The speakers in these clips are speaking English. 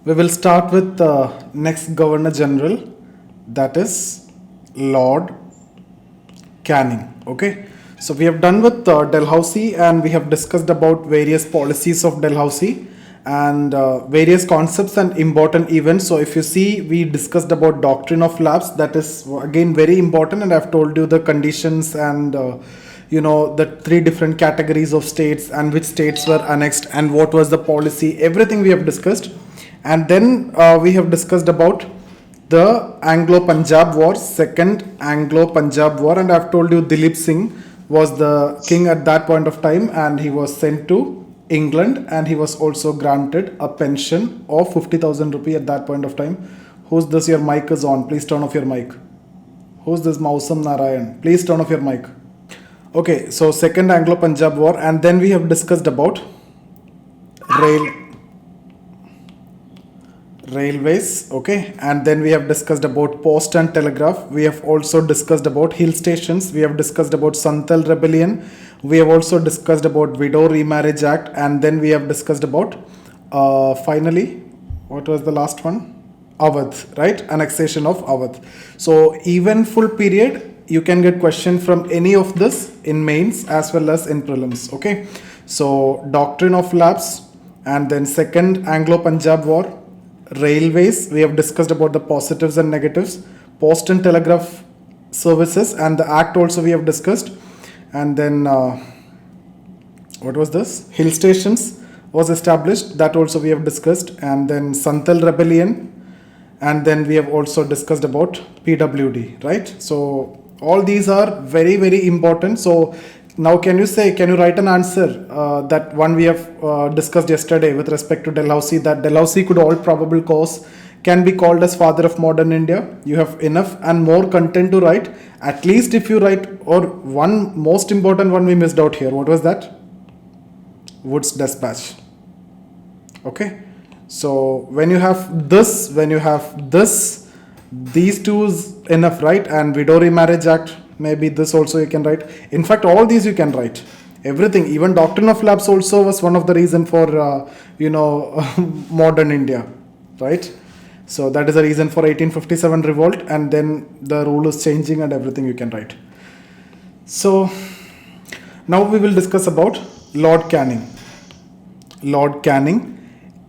We will start with the next Governor General, that is Lord Canning. Okay, so we have done with Dalhousie, and we have discussed about various policies of Dalhousie and various concepts and important events. So if you see, we discussed about doctrine of lapse, that is again very important, and I've told you the conditions and the three different categories of states and which states were annexed and what was the policy, everything we have discussed. And then we have discussed about the Anglo-Punjab War, second Anglo-Punjab War, and I've told you Dilip Singh was the king at that point of time, and he was sent to England, and he was also granted a pension of 50,000 rupee at that point of time. Who's this? Your mic is on. Please turn off your mic. Who's this? Mausam Narayan. Please turn off your mic. Okay, so second Anglo-Punjab War, and then we have discussed about railways. Okay, and then we have discussed about post and telegraph. We have also discussed about hill stations. We have discussed about Santhal rebellion. We have also discussed about widow remarriage act, and then we have discussed about finally, what was the last one? Awadh, right? Annexation of Awadh. So even full period, you can get question from any of this in mains as well as in prelims. Okay, so doctrine of lapse, and then second Anglo-Punjab War, railways. We have discussed about the positives and negatives, post and telegraph services, and the act also we have discussed. And then what was this? Hill stations was established, that also we have discussed. And then Santhal rebellion, and then we have also discussed about PWD, right? So all these are very, very important. So now can you write an answer that one we have discussed yesterday with respect to Dalhousie, that Dalhousie could all probable cause can be called as father of modern India. You have enough and more content to write. At least if you write, or one most important one we missed out here. What was that? Wood's Dispatch. Okay. So when you have this, these two is enough, right? And widow remarriage act, maybe this also you can write. In fact, all these you can write. Everything, even doctrine of lapse also was one of the reason for modern India, right? So that is the reason for 1857 revolt, and then the rule is changing and everything you can write. So now we will discuss about Lord Canning. Lord Canning,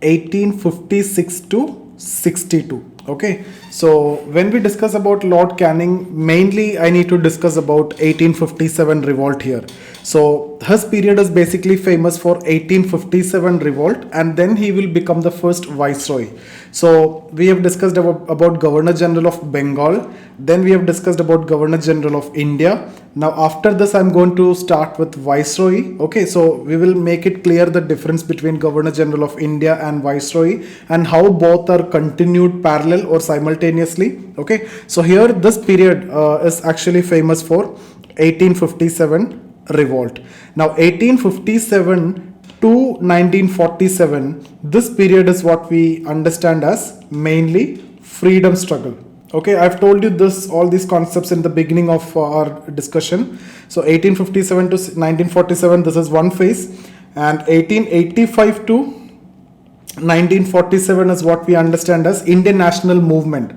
1856 to 62. Okay, so when we discuss about Lord Canning, mainly I need to discuss about 1857 revolt here. So his period is basically famous for 1857 revolt, and then he will become the first viceroy. So we have discussed about Governor General of Bengal, then we have discussed about Governor General of India. Now after this I'm going to start with Viceroy. Okay, so we will make it clear the difference between Governor General of India and Viceroy, and how both are continued parallel or simultaneously. Okay, so here this period is actually famous for 1857 revolt. Now 1857 to 1947, this period is what we understand as mainly freedom struggle. Okay, I've told you this, all these concepts in the beginning of our discussion. So 1857 to 1947, this is one phase, and 1885 to 1947 is what we understand as Indian national movement,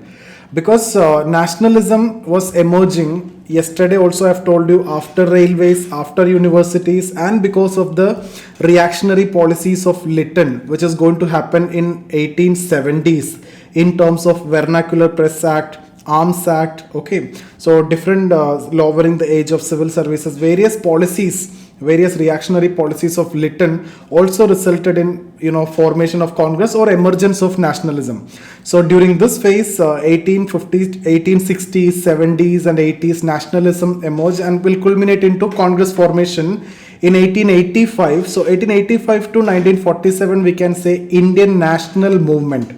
because nationalism was emerging. Yesterday also I've told you, after railways, after universities, and because of the reactionary policies of Lytton, which is going to happen in 1870s in terms of Vernacular Press Act, Arms Act. Okay, so different lowering the age of civil services, various policies, various reactionary policies of Lytton also resulted in formation of Congress or emergence of nationalism. So during this phase, 1850s, 1860s, 70s and 80s, nationalism emerged and will culminate into Congress formation in 1885. So 1885 to 1947, we can say Indian national movement.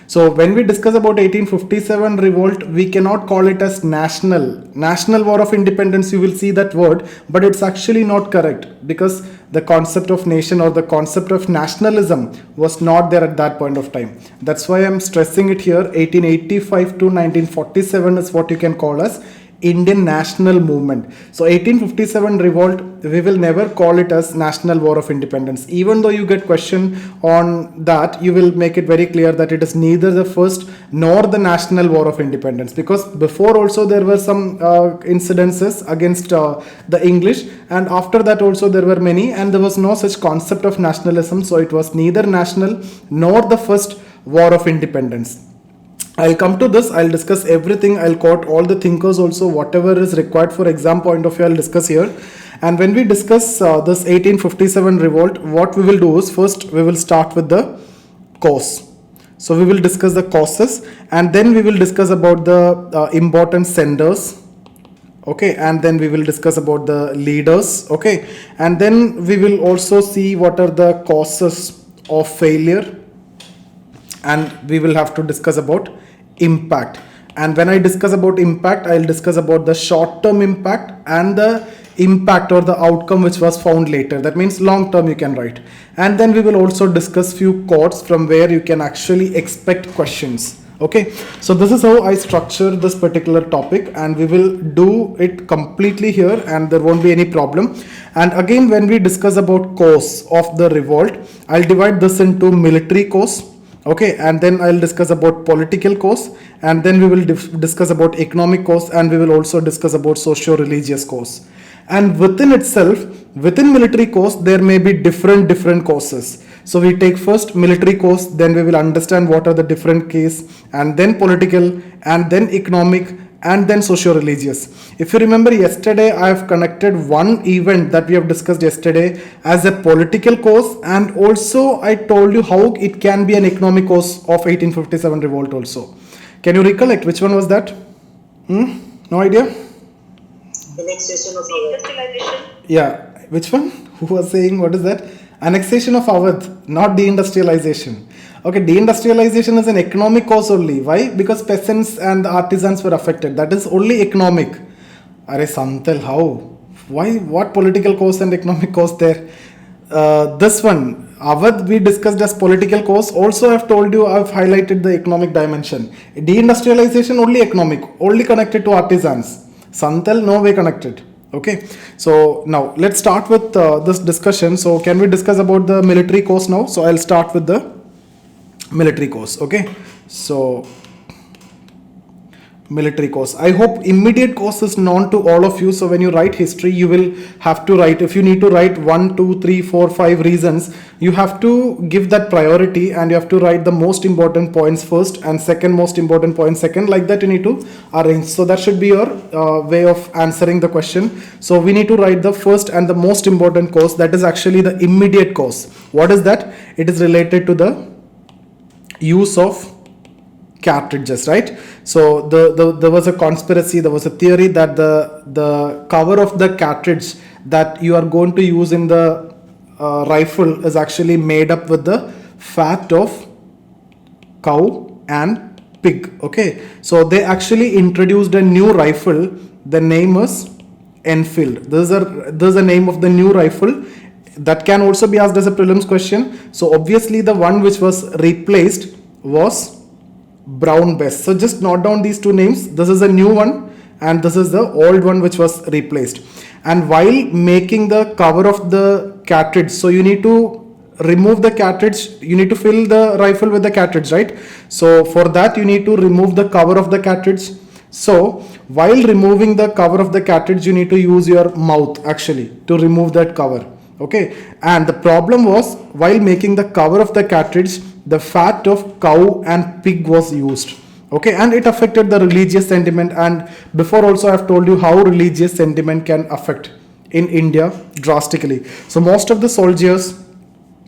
So when we discuss about 1857 revolt, we cannot call it as national war of independence. You will see that word, but it's actually not correct, because the concept of nation or the concept of nationalism was not there at that point of time. That's why I'm stressing it here. 1885 to 1947 is what you can call as Indian national movement. So 1857 revolt, we will never call it as National War of Independence. Even though you get question on that, you will make it very clear that it is neither the first nor the National War of Independence, because before also there were some incidences against the English, and after that also there were many, and there was no such concept of nationalism. So it was neither national nor the first war of independence. I'll come to this, I'll discuss everything, I'll quote all the thinkers also, whatever is required for exam point of view, I'll discuss here. And when we discuss this 1857 revolt, what we will do is, first we will start with the cause. So we will discuss the causes, and then we will discuss about the important senders, okay, and then we will discuss about the leaders, okay, and then we will also see what are the causes of failure, and we will have to discuss about impact. And when I discuss about impact, I'll discuss about the short term impact and the impact or the outcome which was found later. That means long term you can write. And then we will also discuss few quotes from where you can actually expect questions. Okay, so this is how I structure this particular topic, and we will do it completely here, and there won't be any problem. And again, when we discuss about cause of the revolt, I'll divide this into military cause, okay, and then I'll discuss about political cause, and then we will discuss about economic cause, and we will also discuss about socio-religious cause. And within itself, within military cause, there may be different causes. So we take first military cause, then we will understand what are the different case, and then political, and then economic, and then socio-religious. If you remember yesterday, I have connected one event that we have discussed yesterday as a political cause, and also I told you how it can be an economic cause of 1857 revolt also. Can you recollect which one was that? No idea? Annexation of Awadh. Yeah, which one? Who was saying what is that? Annexation of Awadh, not deindustrialization. Okay, deindustrialization is an economic cause only. Why? Because peasants and artisans were affected. That is only economic. Are Santal, how? Why? What political cause and economic cause there? This one, Awadh, we discussed as political cause. Also, I've told you, I've highlighted the economic dimension. Deindustrialization only economic, only connected to artisans. Santal, no way connected. Okay, so now let's start with this discussion. So can we discuss about the military cause now? So I'll start with the military cause. Okay, so military cause. I hope immediate cause is known to all of you. So when you write history, you will have to write, if you need to write 1, 2, 3, 4, 5 reasons, you have to give that priority, and you have to write the most important points first and second most important point second. Like that you need to arrange. So that should be your way of answering the question. So we need to write the first and the most important cause. That is actually the immediate cause. What is that? It is related to the use of cartridges, right? So there was a conspiracy, there was a theory that the cover of the cartridge that you are going to use in the rifle is actually made up with the fat of cow and pig. Okay, so they actually introduced a new rifle. The name is Enfield. This is a name of the new rifle. That can also be asked as a prelims question. So obviously the one which was replaced was Brown Bess. So just note down these two names. This is a new one, and this is the old one which was replaced. And while making the cover of the cartridge, so you need to remove the cartridge, you need to fill the rifle with the cartridge, right? So for that you need to remove the cover of the cartridge. So while removing the cover of the cartridge, you need to use your mouth actually to remove that cover. Okay, and the problem was, while making the cover of the cartridge, the fat of cow and pig was used. Okay, and it affected the religious sentiment. And before also I've told you how religious sentiment can affect in India drastically. So most of the soldiers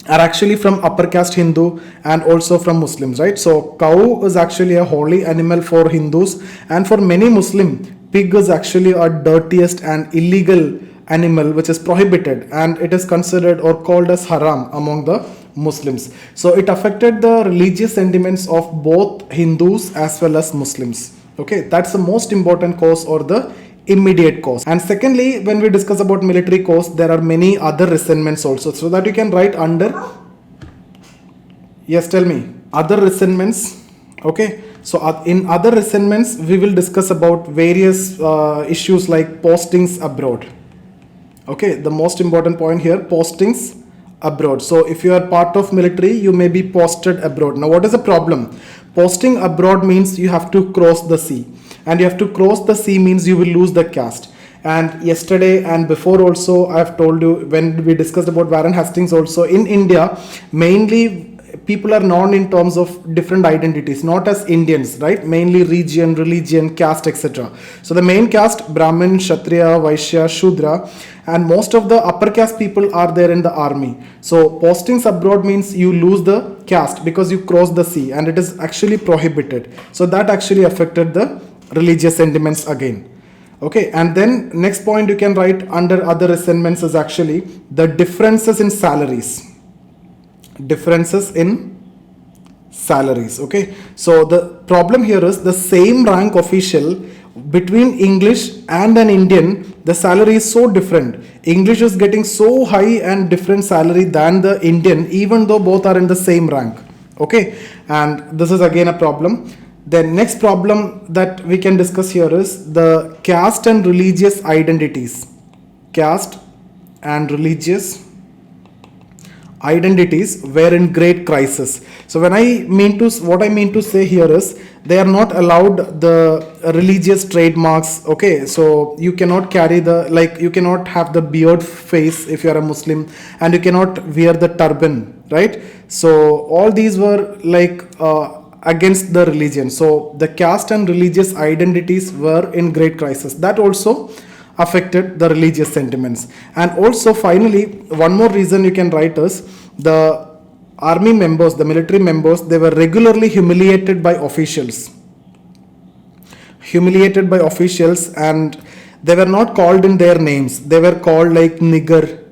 are actually from upper caste Hindu and also from Muslims, right? So cow is actually a holy animal for Hindus, and for many Muslim, pig is actually a dirtiest and illegal animal which is prohibited, and it is considered or called as haram among the Muslims. So it affected the religious sentiments of both Hindus as well as Muslims. Okay, that's the most important cause or the immediate cause. And secondly, when we discuss about military cause, there are many other resentments also, so that you can write under. Yes, tell me. Other resentments. Okay, So in other assignments, we will discuss about various issues like postings abroad. Okay, the most important point here, postings abroad. So if you are part of military, you may be posted abroad. Now what is the problem? Posting abroad means you have to cross the sea, and you have to cross the sea means you will lose the caste. And yesterday and before also I have told you, when we discussed about Warren Hastings also, in India mainly people are known in terms of different identities, not as Indians, right? Mainly region, religion, caste, etc. So the main caste, Brahmin, Kshatriya, Vaishya, Shudra, and most of the upper caste people are there in the army. So postings abroad means you lose the caste because you cross the sea, and it is actually prohibited. So that actually affected the religious sentiments again. Okay, and then next point you can write under other assignments is actually the differences in salaries. Differences in salaries. Okay, so the problem here is the same rank official between English and an Indian, the salary is so different. English is getting so high and different salary than the Indian, even though both are in the same rank. Okay, and this is again a problem. The next problem that we can discuss here is the caste and religious identities. Caste and religious identities were in great crisis. So what I mean to say here is they are not allowed the religious trademarks. Okay, so you cannot carry you cannot have the beard face if you are a Muslim, and you cannot wear the turban, right? So all these were against the religion. So the caste and religious identities were in great crisis. That also affected the religious sentiments. And also finally, one more reason you can write is the army members, the military members, they were regularly humiliated by officials. Humiliated by officials, and they were not called in their names. They were called like nigger,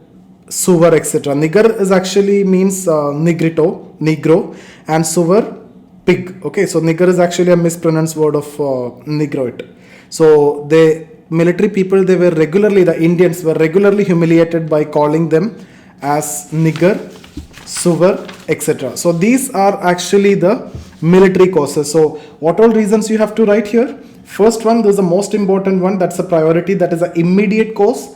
suvar, etc. Nigger is actually means negrito, negro, and suvar, pig. Okay, so nigger is actually a mispronounced word of negroid. So the military people, the Indians were regularly humiliated by calling them as nigger, suvar, etc. So these are actually the military causes. So what all reasons you have to write here? First one, this is the most important one, that's a priority, that is an immediate cause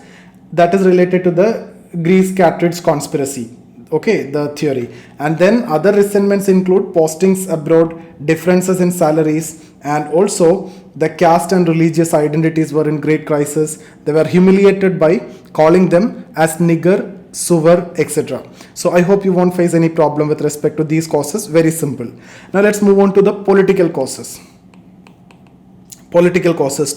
that is related to the Greece-Carthage conspiracy. Okay, the theory. And then other resentments include postings abroad, differences in salaries, and also the caste and religious identities were in great crisis. They were humiliated by calling them as nigger, suvar, etc. So I hope you won't face any problem with respect to these causes. Very simple. Now let's move on to the political causes. Political causes.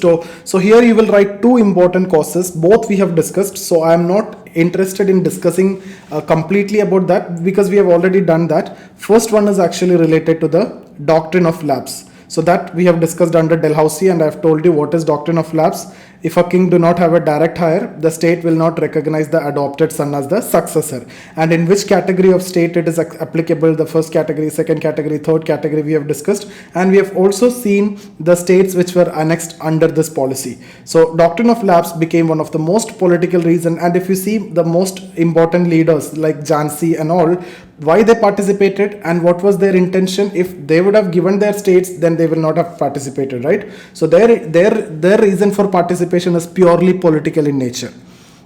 So here you will write two important causes. Both we have discussed. So I am not interested in discussing completely about that because we have already done that. First one is actually related to the doctrine of lapse. So that we have discussed under Dalhousie, and I have told you what is doctrine of lapse. If a king do not have a direct heir, the state will not recognize the adopted son as the successor. And in which category of state it is applicable, the first category, second category, third category we have discussed. And we have also seen the states which were annexed under this policy. So doctrine of lapse became one of the most political reason. And if you see the most important leaders like Jhansi and all, why they participated and what was their intention. If they would have given their states, then they will not have participated, right? So their reason for participation is purely political in nature.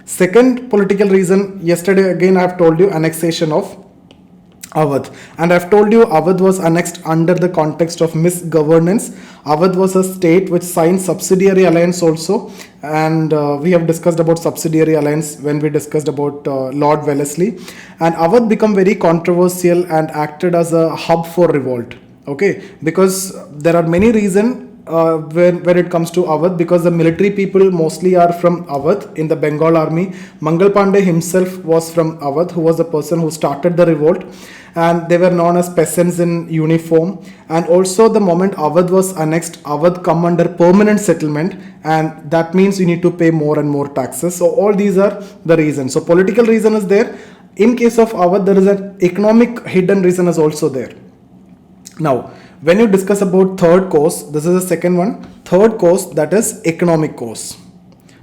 Second political reason, yesterday again I have told you, annexation of Awadh, and I've told you Awadh was annexed under the context of misgovernance. Awadh was a state which signed subsidiary alliance also, and we have discussed about subsidiary alliance when we discussed about Lord Wellesley. And Awadh became very controversial and acted as a hub for revolt. Okay, because there are many reasons when it comes to Awadh, because the military people mostly are from Awadh in the Bengal army. Mangal Pandey himself was from Awadh, who was the person who started the revolt, and they were known as peasants in uniform. And also the moment Awadh was annexed, Awadh come under permanent settlement, and that means you need to pay more and more taxes. So all these are the reasons. So political reason is there. In case of Awadh, there is an economic hidden reason is also there. Now, when you discuss about third cause, this is the second one. Third cause, that is economic cause.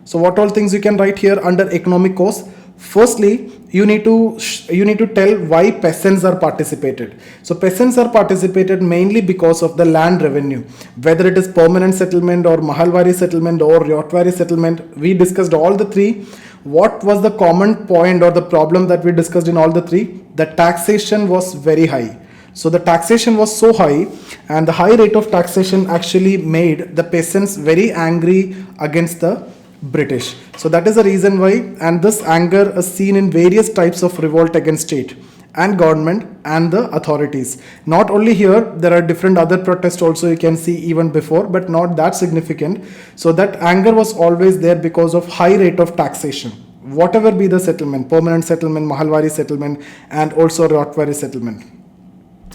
So what all things you can write here under economic cause? Firstly, you need to tell why peasants are participated. So peasants are participated mainly because of the land revenue, whether it is permanent settlement or Mahalwari settlement or Ryotwari settlement. We discussed all the three. What was the common point or the problem that we discussed in all the three? The taxation was very high. So the taxation was so high, and the high rate of taxation actually made the peasants very angry against the British. So that is the reason why, and this anger is seen in various types of revolt against state and government and the authorities. Not only here, there are different other protests also you can see even before, but not that significant. So that anger was always there because of high rate of taxation. Whatever be the settlement, permanent settlement, Mahalwari settlement, and also Ryotwari settlement.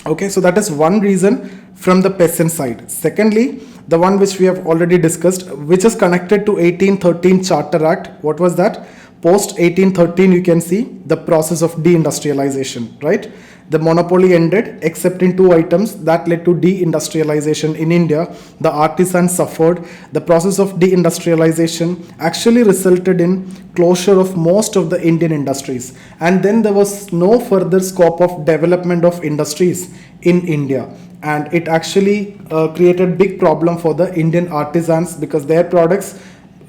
Okay, so that is one reason from the peasant side. Secondly, the one which we have already discussed, which is connected to 1813 Charter Act. What was that? Post 1813, you can see the process of deindustrialization, right? The monopoly ended except in two items that led to deindustrialization in India. The artisans suffered. The process of deindustrialization actually resulted in closure of most of the Indian industries, and then there was no further scope of development of industries in India, and it actually created big problem for the Indian artisans because their products,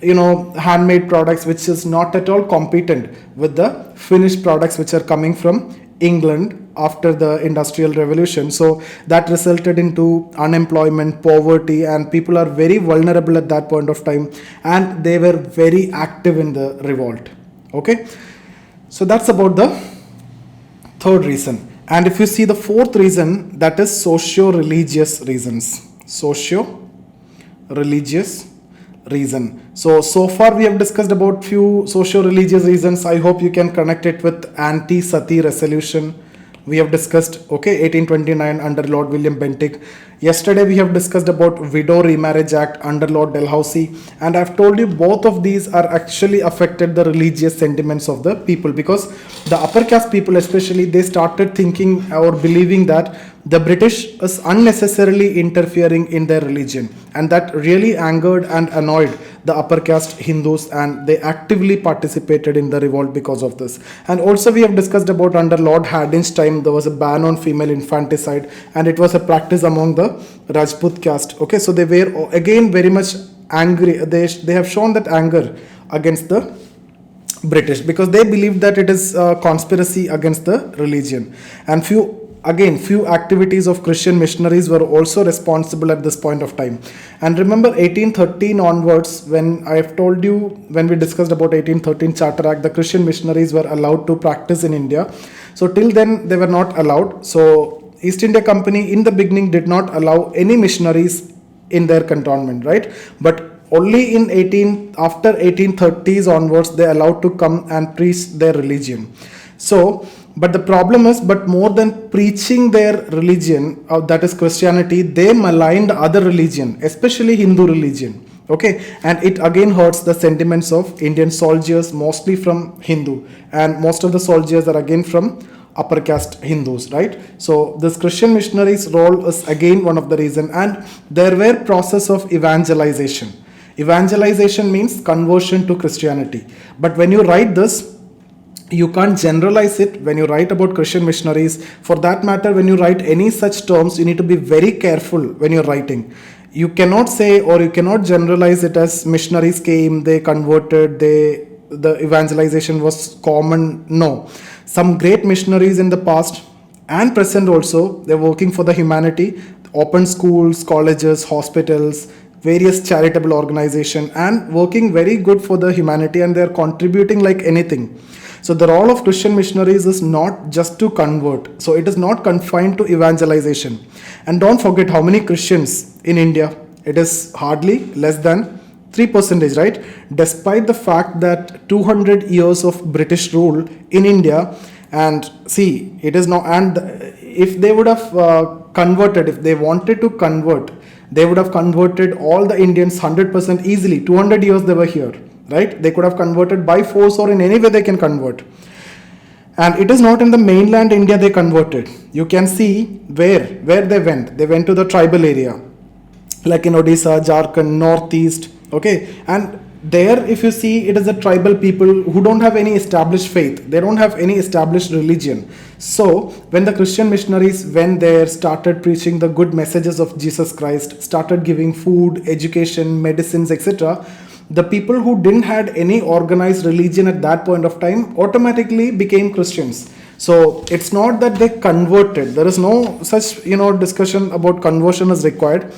handmade products, which is not at all competent with the finished products which are coming from England after the industrial revolution. So that resulted into unemployment, poverty, and people are very vulnerable at that point of time, and they were very active in the revolt. Okay, so that's about the third reason. And if you see the fourth reason, that is socio-religious reasons. Socio-religious reason. So far we have discussed about few socio-religious reasons. I hope you can connect it with anti-sati resolution. We have discussed, okay, 1829 under Lord William Bentinck. Yesterday we have discussed about Widow Remarriage Act under Lord Dalhousie, and I've told you both of these are actually affected the religious sentiments of the people, because the upper caste people especially, they started thinking or believing that the British is unnecessarily interfering in their religion, and that really angered and annoyed the upper caste Hindus, and they actively participated in the revolt because of this. And also we have discussed about under Lord Hardinge's time there was a ban on female infanticide, and it was a practice among the Rajput caste. Okay, so they were again very much angry. They have shown that anger against the British because they believed that it is a conspiracy against the religion. And few activities of Christian missionaries were also responsible at this point of time. And remember 1813 onwards, when I have told you, when we discussed about 1813 Charter Act, the Christian missionaries were allowed to practice in India. So till then they were not allowed. So East India Company in the beginning did not allow any missionaries in their cantonment, right? But only after 1830s onwards they allowed to come and preach their religion. So but the problem is, but more than preaching their religion, that is Christianity, they maligned other religion, especially Hindu religion. Okay, and it again hurts the sentiments of Indian soldiers, mostly from Hindu, and most of the soldiers are again from upper caste Hindus, right? So this Christian missionaries' role is again one of the reason, and there were process of evangelization. Evangelization means conversion to Christianity. But when you write this, you can't generalize it when you write about Christian missionaries. For that matter, when you write any such terms, you need to be very careful when you're writing. You cannot say, or you cannot generalize it as missionaries came, they converted, the evangelization was common. No. Some great missionaries in the past and present also, they're working for the humanity, open schools, colleges, hospitals, various charitable organizations, and working very good for the humanity, and they're contributing like anything. So the role of Christian missionaries is not just to convert. So it is not confined to evangelization. And don't forget how many Christians in India. It is hardly less than 3%, right? Despite the fact that 200 years of British rule in India, and see, it is not, and if they would have converted, if they wanted to convert, they would have converted all the Indians 100% easily. 200 years they were here. Right? They could have converted by force, or in any way they can convert. And it is not in the mainland India they converted. You can see where they went. They went to the tribal area, like in Odisha, Jharkhand, Northeast. Okay, and there, if you see, it is a tribal people who don't have any established faith, they don't have any established religion. So when the Christian missionaries went there, started preaching the good messages of Jesus Christ, started giving food, education, medicines, etc., the people who didn't had any organized religion at that point of time automatically became Christians. So it's not that they converted, there is no such discussion about conversion is required.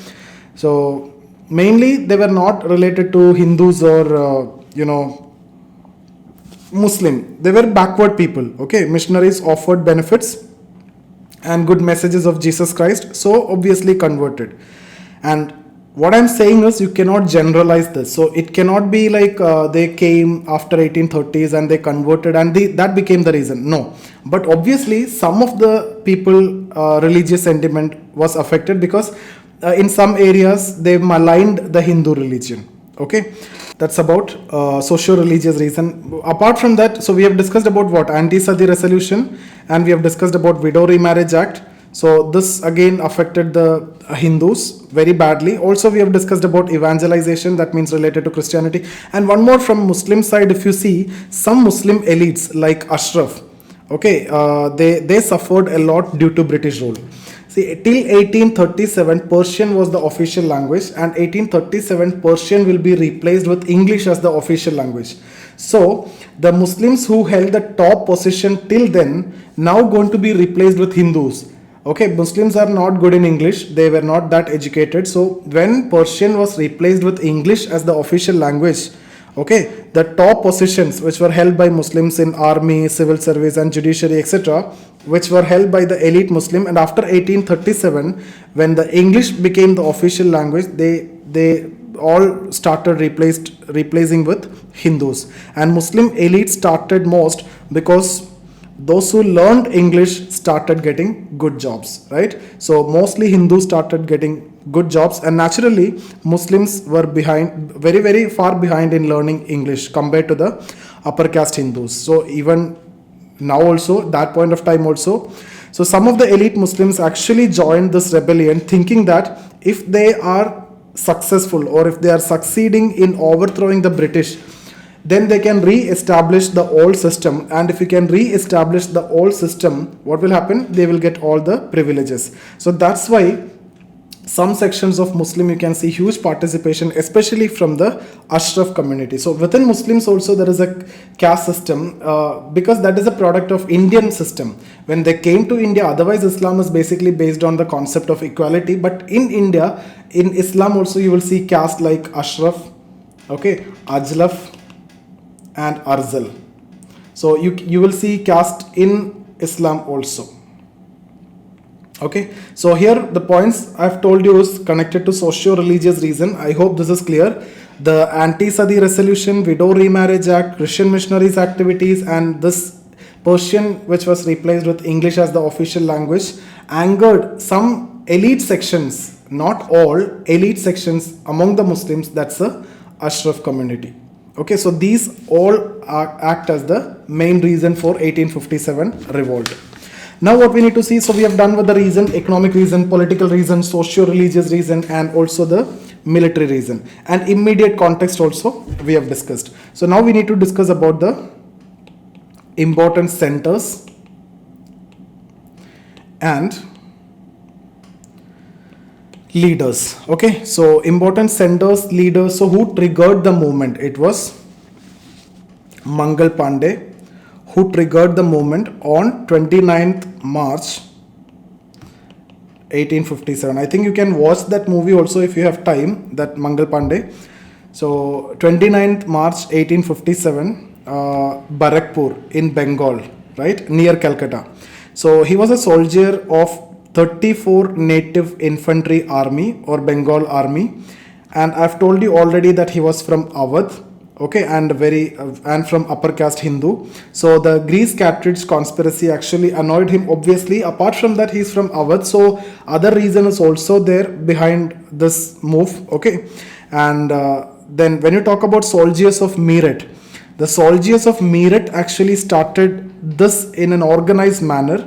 So mainly they were not related to Hindus or Muslim, they were backward people. Okay, missionaries offered benefits and good messages of Jesus Christ, so obviously converted. And what I'm saying is you cannot generalize this. So it cannot be like they came after 1830s and they converted and that became the reason. No, but obviously some of the people religious sentiment was affected because in some areas they maligned the Hindu religion. Okay, that's about socio-religious reason. Apart from that, so we have discussed about what anti-Sati resolution, and we have discussed about Widow Remarriage Act. So this again affected the Hindus very badly. Also we have discussed about evangelization, that means related to Christianity. And one more from Muslim side, if you see, some Muslim elites like Ashraf, okay, they suffered a lot due to British rule. See, till 1837, Persian was the official language, and 1837 Persian will be replaced with English as the official language. So the Muslims who held the top position till then now going to be replaced with Hindus. Okay, Muslims are not good in English, they were not that educated. So when Persian was replaced with English as the official language, okay, the top positions which were held by Muslims in army, civil service and judiciary, etc., which were held by the elite Muslim, and after 1837 when the English became the official language, they all started replacing with Hindus, and Muslim elite started most because those who learned English started getting good jobs, right? So mostly Hindus started getting good jobs, and naturally Muslims were behind, very very far behind in learning English compared to the upper caste Hindus. So even now also, that point of time also, so some of the elite Muslims actually joined this rebellion thinking that if they are successful or if they are succeeding in overthrowing the British, then they can re-establish the old system, and if you can re-establish the old system, what will happen? They will get all the privileges. So that's why some sections of Muslim you can see huge participation, especially from the Ashraf community. So within Muslims also there is a caste system because that is a product of Indian system. When they came to India, otherwise Islam is basically based on the concept of equality, but in India, in Islam also you will see caste like Ashraf, okay, Ajlaf and Arzal. So you will see caste in Islam also. Okay, so here the points I've told you is connected to socio-religious reason. I hope this is clear. The anti-Sati resolution, Widow Remarriage Act, Christian missionaries activities, and this Persian which was replaced with English as the official language angered some elite sections, not all, elite sections among the Muslims, that's the Ashraf community. Okay, so these all act as the main reason for 1857 revolt. Now what we need to see, so we have done with the reason, economic reason, political reason, socio-religious reason, and also the military reason. And immediate context also we have discussed. So now we need to discuss about the important centers and leaders. Okay, so important centers, leaders. So who triggered the movement? It was Mangal Pandey, who triggered the movement on 29th March 1857. I think you can watch that movie also if you have time, that Mangal Pandey. So 29th March 1857, Barakpur in Bengal, right, near Calcutta. So he was a soldier of 34 Native Infantry Army or Bengal Army, and I've told you already that he was from Awadh, okay, and from upper caste Hindu. So the Greece Cartridge conspiracy actually annoyed him, obviously. Apart from that, he's from Awadh, so other reason is also there behind this move, okay. And then when you talk about soldiers of Meerut, the soldiers of Meerut actually started this in an organized manner,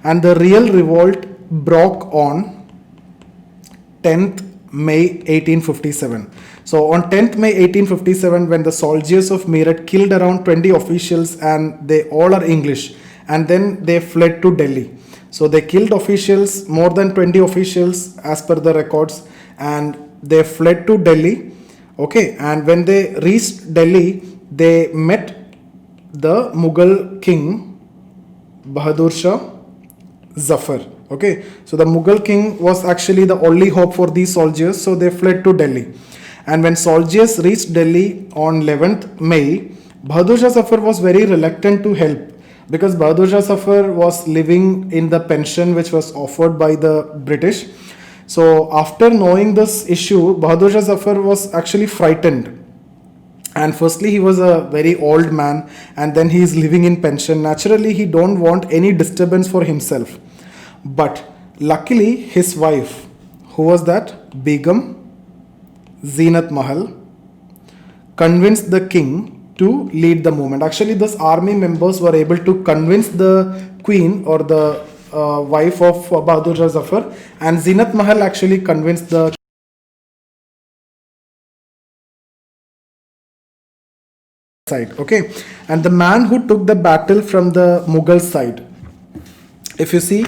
and the real revolt broke on 10th May 1857. So on 10th May 1857, when the soldiers of Meerut killed around 20 officials, and they all are English, and then they fled to Delhi. So they killed officials, more than 20 officials as per the records, and they fled to Delhi. Okay, and when they reached Delhi, they met the Mughal king Bahadur Shah Zafar. Okay, so the Mughal king was actually the only hope for these soldiers, so they fled to Delhi. And when soldiers reached Delhi on 11th May, Bahadur Shah Zafar was very reluctant to help, because Bahadur Shah Zafar was living in the pension which was offered by the British. So after knowing this issue, Bahadur Shah Zafar was actually frightened. And firstly, he was a very old man, and then he is living in pension. Naturally, he don't want any disturbance for himself. But luckily, his wife, who was that? Begum Zeenat Mahal, convinced the king to lead the movement. Actually, those army members were able to convince the queen, or the wife of Bahadur Shah Zafar, and Zeenat Mahal actually convinced the side. Okay, and the man who took the battle from the Mughal side, if you see,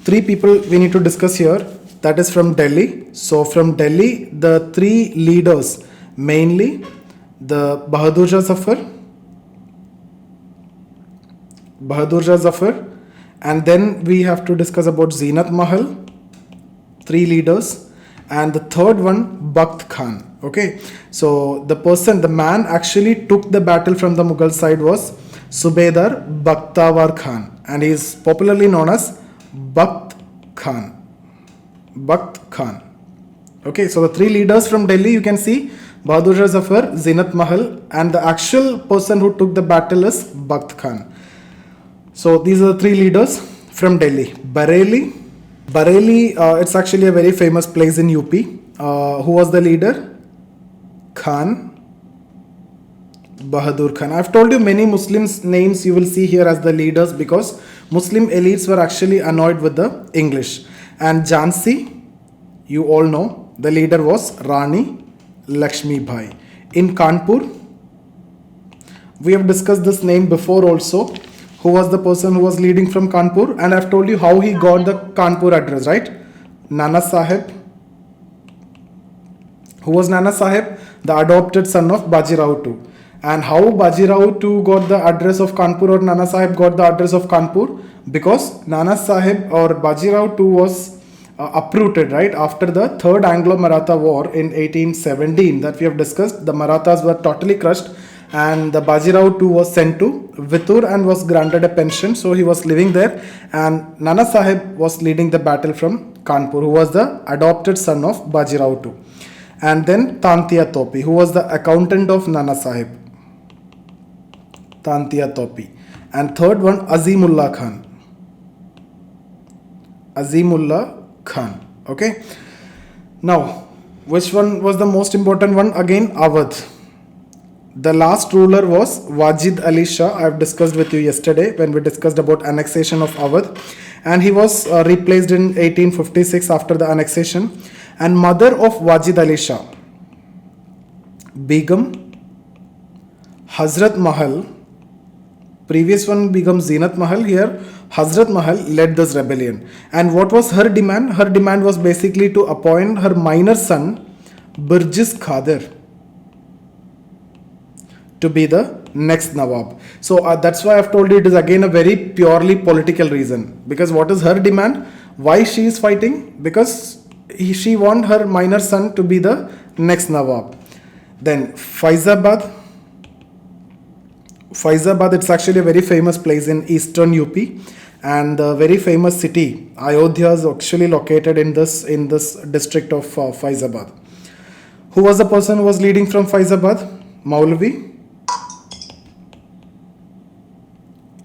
three people we need to discuss here. That is from Delhi. So from Delhi, the three leaders, mainly the Bahadur Shah Zafar, and then we have to discuss about Zeenat Mahal, three leaders, and the third one, Bakht Khan. Okay, so the man actually took the battle from the Mughal side was Subedar Bakhtawar Khan, and he is popularly known as Bakht Khan. Okay, so the three leaders from Delhi, you can see Bahadur Shah Zafar, Zeenat Mahal, and the actual person who took the battle is Bakht Khan. So these are the three leaders from Delhi. Bareilly, it's actually a very famous place in UP. Who was the leader? Khan Bahadur Khan. I've told you many Muslims names you will see here as the leaders, because Muslim elites were actually annoyed with the English. And Jhansi, you all know, the leader was Rani Lakshmi Bai. In Kanpur, we have discussed this name before also. Who was the person who was leading from Kanpur? And I've told you how he got the Kanpur address, right? Nana Sahib. Who was Nana Sahib? The adopted son of Bajirao II. And how Bajirao II got the address of Kanpur, or Nana Sahib got the address of Kanpur? Because Nana Sahib or Bajirao II was uprooted, right? After the Third Anglo-Maratha War in 1817 that we have discussed, the Marathas were totally crushed, and the Bajirao II was sent to Vittur and was granted a pension. So he was living there, and Nana Sahib was leading the battle from Kanpur, who was the adopted son of Bajirao II. And then Tantia Topi, who was the accountant of Nana Sahib. Tantia Topi. And third one, Azimullah Khan. Okay. Now, which one was the most important one? Again, Awadh. The last ruler was Wajid Ali Shah. I have discussed with you yesterday when we discussed about annexation of Awadh. And he was replaced in 1856 after the annexation. And mother of Wajid Ali Shah, Begum Hazrat Mahal. Previous one Begum Zeenat Mahal, here Hazrat Mahal led this rebellion. And what was her demand? Her demand was basically to appoint her minor son Burjis Khadir to be the next Nawab. So that's why I've told you it is again a very purely political reason. Because what is her demand? Why she is fighting? Because she wants her minor son to be the next Nawab. Then Faizabad, it's actually a very famous place in eastern UP, and the very famous city Ayodhya is actually located in this district of Faizabad. Who was the person who was leading from Faizabad? Maulvi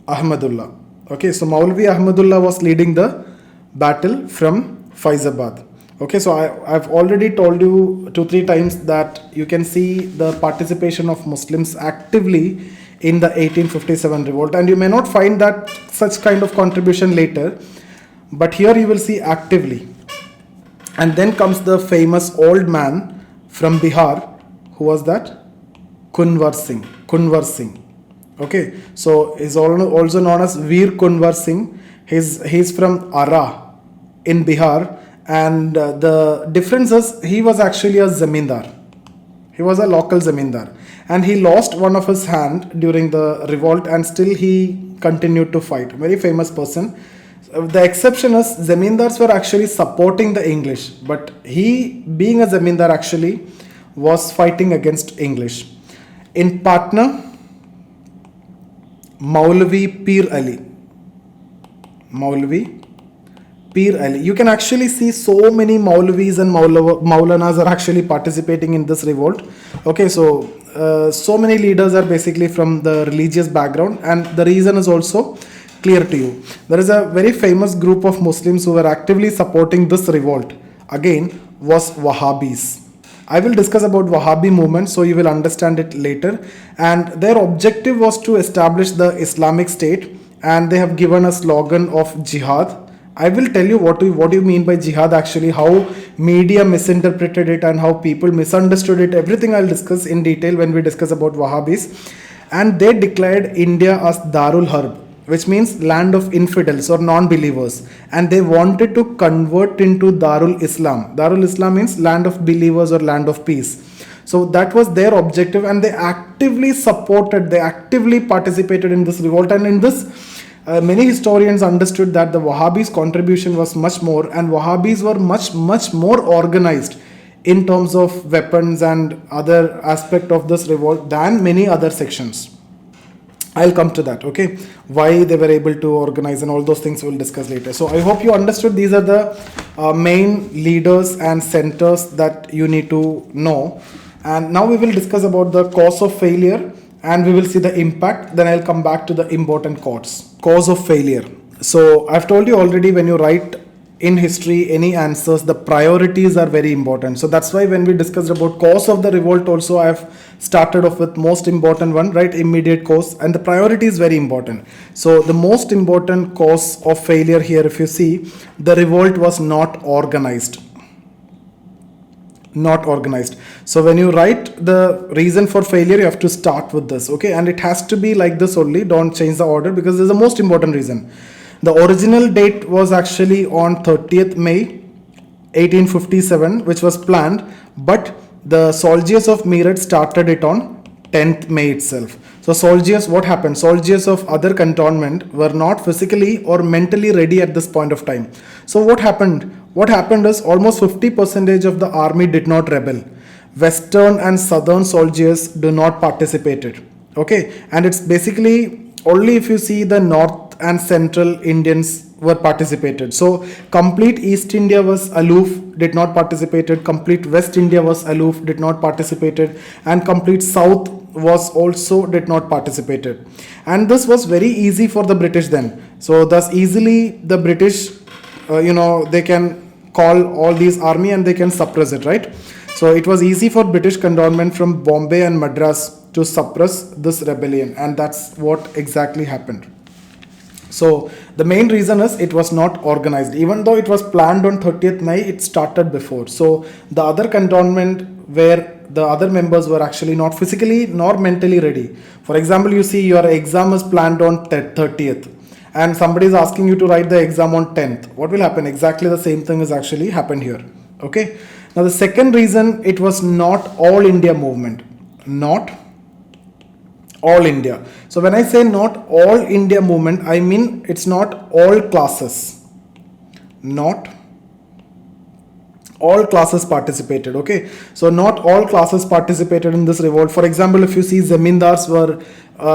Ahmadullah. Okay, so Maulvi Ahmadullah was leading the battle from Faizabad. Okay, so I've already told you 2-3 times that you can see the participation of Muslims actively in the 1857 revolt, and you may not find that such kind of contribution later, but here you will see actively. And then comes the famous old man from Bihar. Who was that? Kunwar Singh. Kunwar Singh. Okay, so he's also known as Veer Kunwar Singh. He's from Ara in Bihar, and the difference is he was actually a zamindar. He was a local zamindar, and he lost one of his hand during the revolt, and still he continued to fight. Very famous person. The exception is zamindars were actually supporting the English, but he, being a zamindar, actually was fighting against English. In Patna, Maulvi Pir Ali. Maulvi Pir Ali. You can actually see so many Maulvis and Maulanas are actually participating in this revolt. Okay, so many leaders are basically from the religious background, and the reason is also clear to you. There is a very famous group of Muslims who were actively supporting this revolt. Again, was Wahhabis. I will discuss about Wahhabi movement, so you will understand it later. And their objective was to establish the Islamic State, and they have given a slogan of jihad. I will tell you what do you mean by jihad actually, how media misinterpreted it and how people misunderstood it. Everything I'll discuss in detail when we discuss about Wahhabis. And they declared India as Darul Harb, which means land of infidels or non-believers, and they wanted to convert into Darul Islam. Darul Islam means land of believers or land of peace. So that was their objective, and they actively participated in this revolt. And in this, many historians understood that the Wahhabis' contribution was much more, and Wahhabis were much more organized in terms of weapons and other aspect of this revolt than many other sections. I'll come to that, okay? Why they were able to organize and all those things we'll discuss later. So I hope you understood these are the main leaders and centers that you need to know. And now we will discuss about the cause of failure, and we will see the impact. Then I'll come back to the important cause of failure. So I've told you already, when you write in history any answers, the priorities are very important. So that's why when we discussed about cause of the revolt also, I have started off with most important one, right? Immediate cause, and the priority is very important. So the most important cause of failure here, if you see, the revolt was not organized. So when you write the reason for failure, you have to start with this, okay? And it has to be like this only. Don't change the order, because this is the most important reason. The original date was actually on 30th May 1857, which was planned, but the soldiers of Meerut started it on 10th May itself. So soldiers, what happened? Soldiers of other cantonment were not physically or mentally ready at this point of time. So what happened? What happened is almost 50% of the army did not rebel. Western and southern soldiers do not participated. Okay, and it's basically only if you see the north and central Indians were participated. So complete East India was aloof, did not participated. Complete West India was aloof, did not participated, and complete South was also did not participated. And this was very easy for the British then. So thus easily the British, they can call all these army and they can suppress it, right? So it was easy for British cantonment from Bombay and Madras to suppress this rebellion, and that's what exactly happened. So the main reason is it was not organized. Even though it was planned on 30th May, it started before. So the other cantonment where the other members were actually not physically nor mentally ready. For example, you see your exam is planned on 30th. And somebody is asking you to write the exam on 10th. What will happen? Exactly the same thing is actually happened here. Okay. Now the second reason, it was not all India movement. Not all India. So when I say not all India movement, I mean it's not all classes. Not all classes participated. Okay. So not all classes participated in this revolt. For example, if you see, zamindars were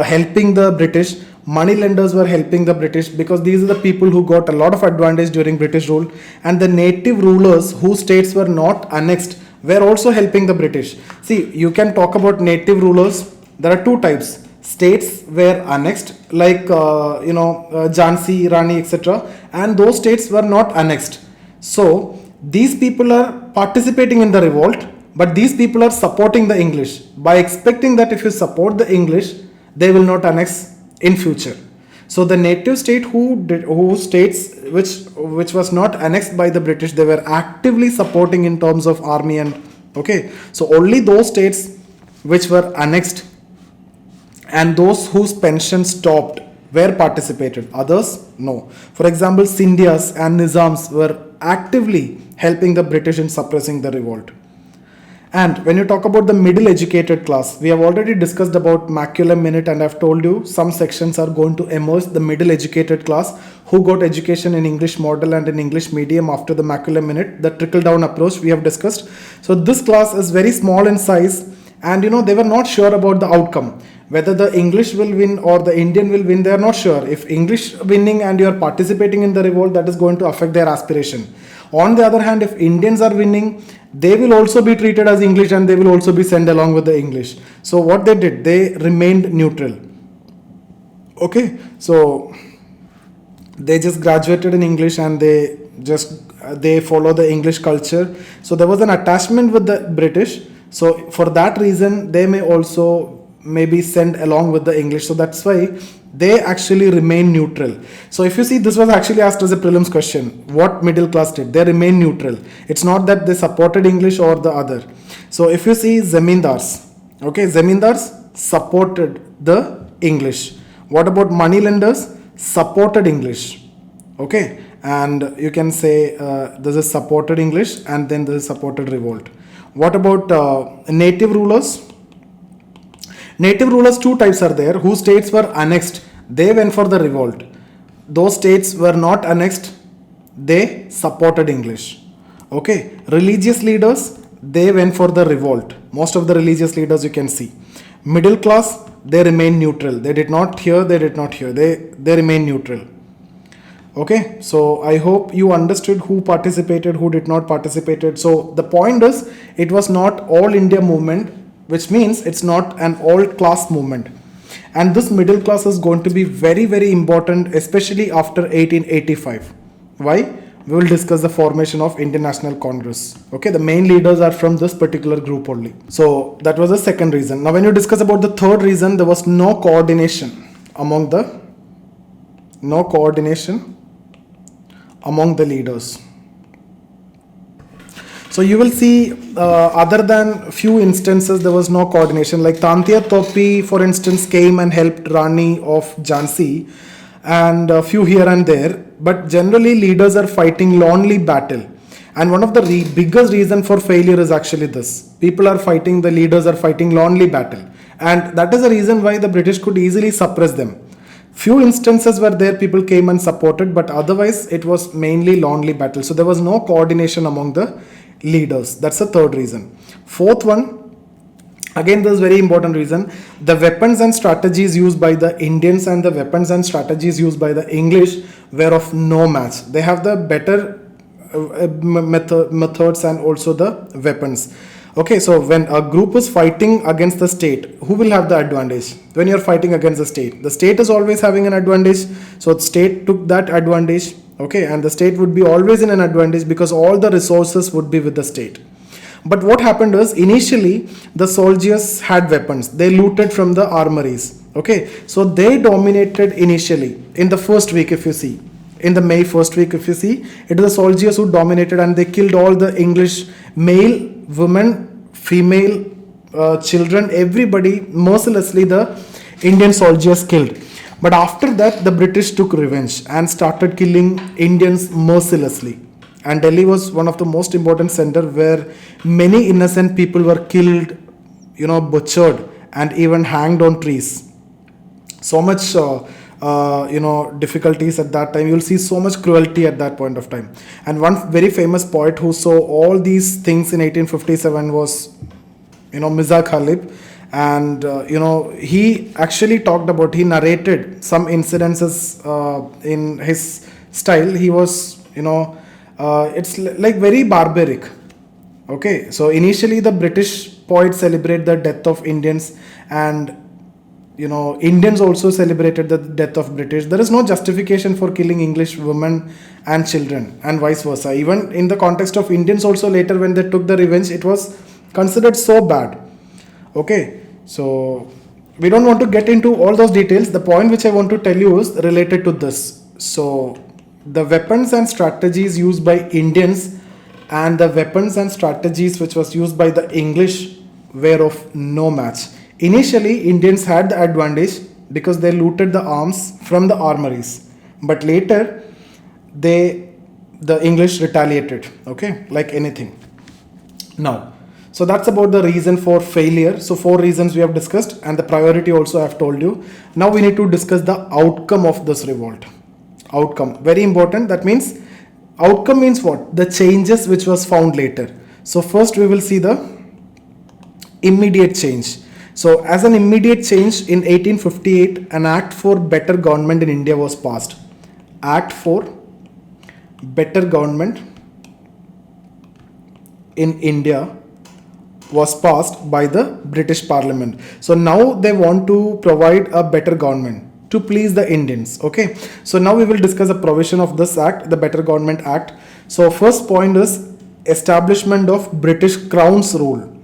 helping the British. Money lenders were helping the British, because these are the people who got a lot of advantage during British rule, and the native rulers whose states were not annexed were also helping the British. See, you can talk about native rulers. There are two types. States were annexed, like Jhansi, Rani, etc., and those states were not annexed. So these people are participating in the revolt, but these people are supporting the English by expecting that if you support the English, they will not annex in future. So the native state who states which was not annexed by the British, they were actively supporting in terms of army and okay. So only those states which were annexed and those whose pension stopped were participated. Others, no. For example, Scindias and Nizams were actively helping the British in suppressing the revolt. And when you talk about the middle educated class, we have already discussed about Maculum Minute, and I've told you some sections are going to emerge the middle educated class who got education in English model and in English medium after the Maculum Minute. The trickle down approach we have discussed. So this class is very small in size, and they were not sure about the outcome. Whether the English will win or the Indian will win, they are not sure. If English winning and you are participating in the revolt, that is going to affect their aspiration. On the other hand, if Indians are winning, they will also be treated as English and they will also be sent along with the English. So what they did, they remained neutral. Okay, so they just graduated in English and they follow the English culture. So there was an attachment with the British. So for that reason, they may also maybe send along with the English. So that's why they actually remain neutral. So if you see, this was actually asked as a prelims question. What middle class did? They remain neutral. It's not that they supported English or the other. So if you see Zamindars, okay, Zamindars supported the English. What about moneylenders? Supported English. Okay, and you can say this is supported English and then this is supported revolt. What about native rulers? Native rulers, two types are there. Whose states were annexed, they went for the revolt. Those states were not annexed, they supported English. Okay, religious leaders, they went for the revolt. Most of the religious leaders you can see. Middle class, they remain neutral. They did not hear, they remain neutral. Okay, so I hope you understood who participated, who did not participated. So the point is, it was not all India movement, which means it's not an all class movement. And this middle class is going to be very, very important, especially after 1885. Why? We will discuss the formation of Indian National Congress. Okay, the main leaders are from this particular group only. So that was the second reason. Now when you discuss about the third reason, there was no coordination among the leaders. So you will see, other than few instances, there was no coordination. Like Tantia Topi, for instance, came and helped Rani of Jhansi, and a few here and there. But generally, leaders are fighting lonely battle. And one of the biggest reason for failure is actually this: the leaders are fighting lonely battle, and that is the reason why the British could easily suppress them. Few instances were there, people came and supported, but otherwise it was mainly lonely battle. So there was no coordination among the leaders. That's the third reason. Fourth one, again this is very important reason: the weapons and strategies used by the Indians and the weapons and strategies used by the English were of no match. They have the better methods and also the weapons. Okay, so when a group is fighting against the state, who will have the advantage? When you're fighting against the state is always having an advantage. So the state took that advantage. Okay, and the state would be always in an advantage because all the resources would be with the state. But what happened was, initially the soldiers had weapons. They looted from the armories. Okay, so they dominated initially in the first week. If you see, in the May first week, if you see, it is the soldiers who dominated, and they killed all the English male, women, female, children, everybody mercilessly. The Indian soldiers killed. But after that, the British took revenge and started killing Indians mercilessly. And Delhi was one of the most important center where many innocent people were killed, butchered and even hanged on trees. So much, difficulties at that time. You'll see so much cruelty at that point of time. And one very famous poet who saw all these things in 1857 was, Mirza Ghalib. And he actually he narrated some incidences in his style. He was, it's like very barbaric. Okay, so initially the British poets celebrate the death of Indians, and Indians also celebrated the death of British. There is no justification for killing English women and children, and vice versa. Even in the context of Indians also, later when they took the revenge, it was considered so bad. Okay, so we don't want to get into all those details. The point which I want to tell you is related to this. So the weapons and strategies used by Indians and the weapons and strategies which was used by the English were of no match. Initially, Indians had the advantage because they looted the arms from the armories, but later the English retaliated, okay, like anything. Now, so that's about the reason for failure. So 4 reasons we have discussed, and the priority also I have told you. Now we need to discuss the outcome of this revolt. Outcome, very important. That means outcome means what? The changes which was found later. So first we will see the immediate change. So as an immediate change, in 1858 an act for better government in India was passed. Act for better government in India was passed by the British Parliament. So now they want to provide a better government to please the Indians. Okay, so now we will discuss a provision of this act, the Better Government Act. So first point is establishment of British Crown's rule.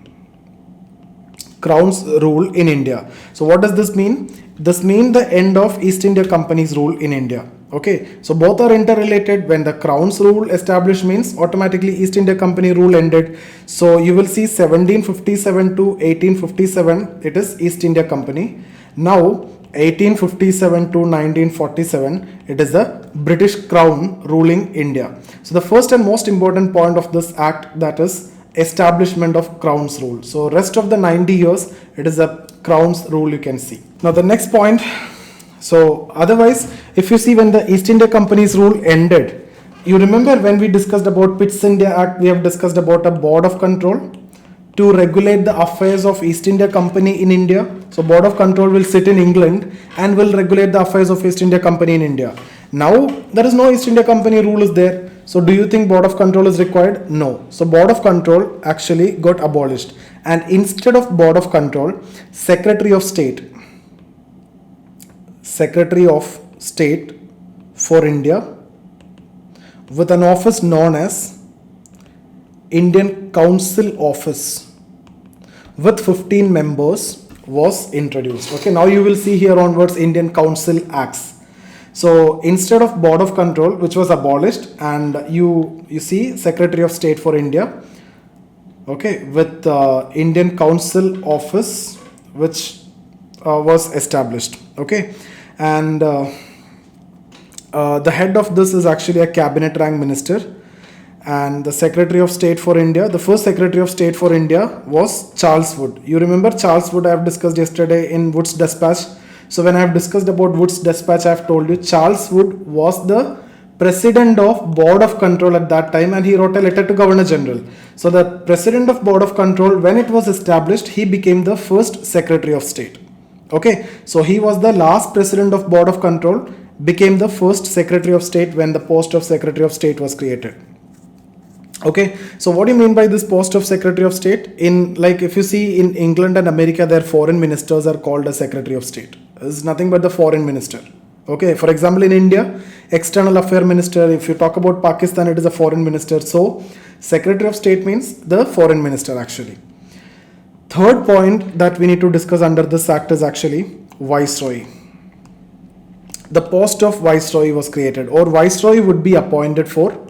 Crown's rule in India. So what does this mean? This means the end of East India Company's rule in India. Okay, so both are interrelated. When the Crown's rule established means automatically East India Company rule ended. So you will see 1757 to 1857 it is East India Company. Now 1857 to 1947 it is the British Crown ruling India. So the first and most important point of this act, that is establishment of Crown's rule. So rest of the 90 years it is a Crown's rule, you can see. Now the next point, so otherwise if you see when the East India Company's rule ended, you remember when we discussed about Pitt's India Act, we have discussed about a board of control to regulate the affairs of East India Company in India. So board of control will sit in England and will regulate the affairs of East India Company in India. Now there is no East India Company rule is there. So do you think board of control is required? No. So board of control actually got abolished, and instead of board of control, Secretary of State for India with an office known as Indian Council Office with 15 members was introduced. Okay, now you will see here onwards Indian Council Acts. So instead of board of control, which was abolished, and you see Secretary of State for India, okay, with Indian Council Office which was established. Okay, and the head of this is actually a cabinet rank minister, and the Secretary of State for India, the first Secretary of State for India was Charles Wood. You remember Charles Wood, I have discussed yesterday in Wood's Dispatch. So when I have discussed about Wood's Dispatch, I have told you Charles Wood was the president of Board of Control at that time, and he wrote a letter to Governor General. So the president of Board of Control, when it was established, he became the first Secretary of State. Okay, so he was the last president of Board of Control, became the first Secretary of State when the post of Secretary of State was created. Okay, so what do you mean by this post of Secretary of State? In, like, if you see in England and America, their foreign ministers are called as Secretary of State. It's nothing but the foreign minister. Okay, for example, in India, External Affairs Minister. If you talk about Pakistan, it is a foreign minister. So Secretary of State means the foreign minister actually. Third point that we need to discuss under this act is actually Viceroy. The post of Viceroy was created, or Viceroy would be appointed for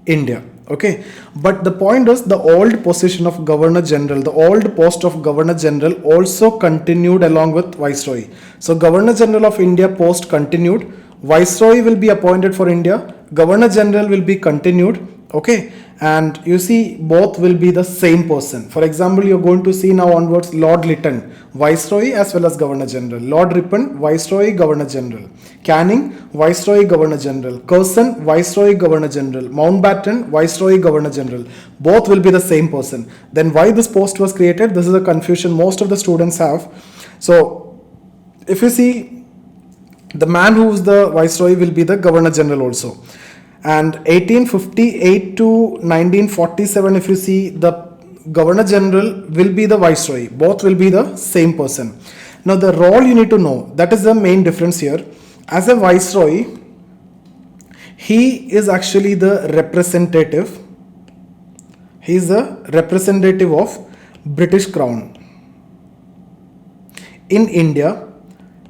India. Okay, but the point is the old position of Governor General, the old post of Governor General also continued along with Viceroy. So Governor General of India post continued, Viceroy will be appointed for India, Governor General will be continued. Okay, and you see both will be the same person. For example, you're going to see now onwards Lord Lytton, Viceroy as well as Governor General. Lord Ripon, Viceroy, Governor General. Canning, Viceroy, Governor General. Curzon, Viceroy, Governor General. Mountbatten, Viceroy, Governor General. Both will be the same person. Then why this post was created? This is a confusion most of the students have. So if you see, the man who is the Viceroy will be the Governor General also. And 1858 to 1947, if you see, the Governor General will be the Viceroy. Both will be the same person. Now the role you need to know, that is the main difference here. As a Viceroy, he is actually the representative. He is the representative of British Crown in India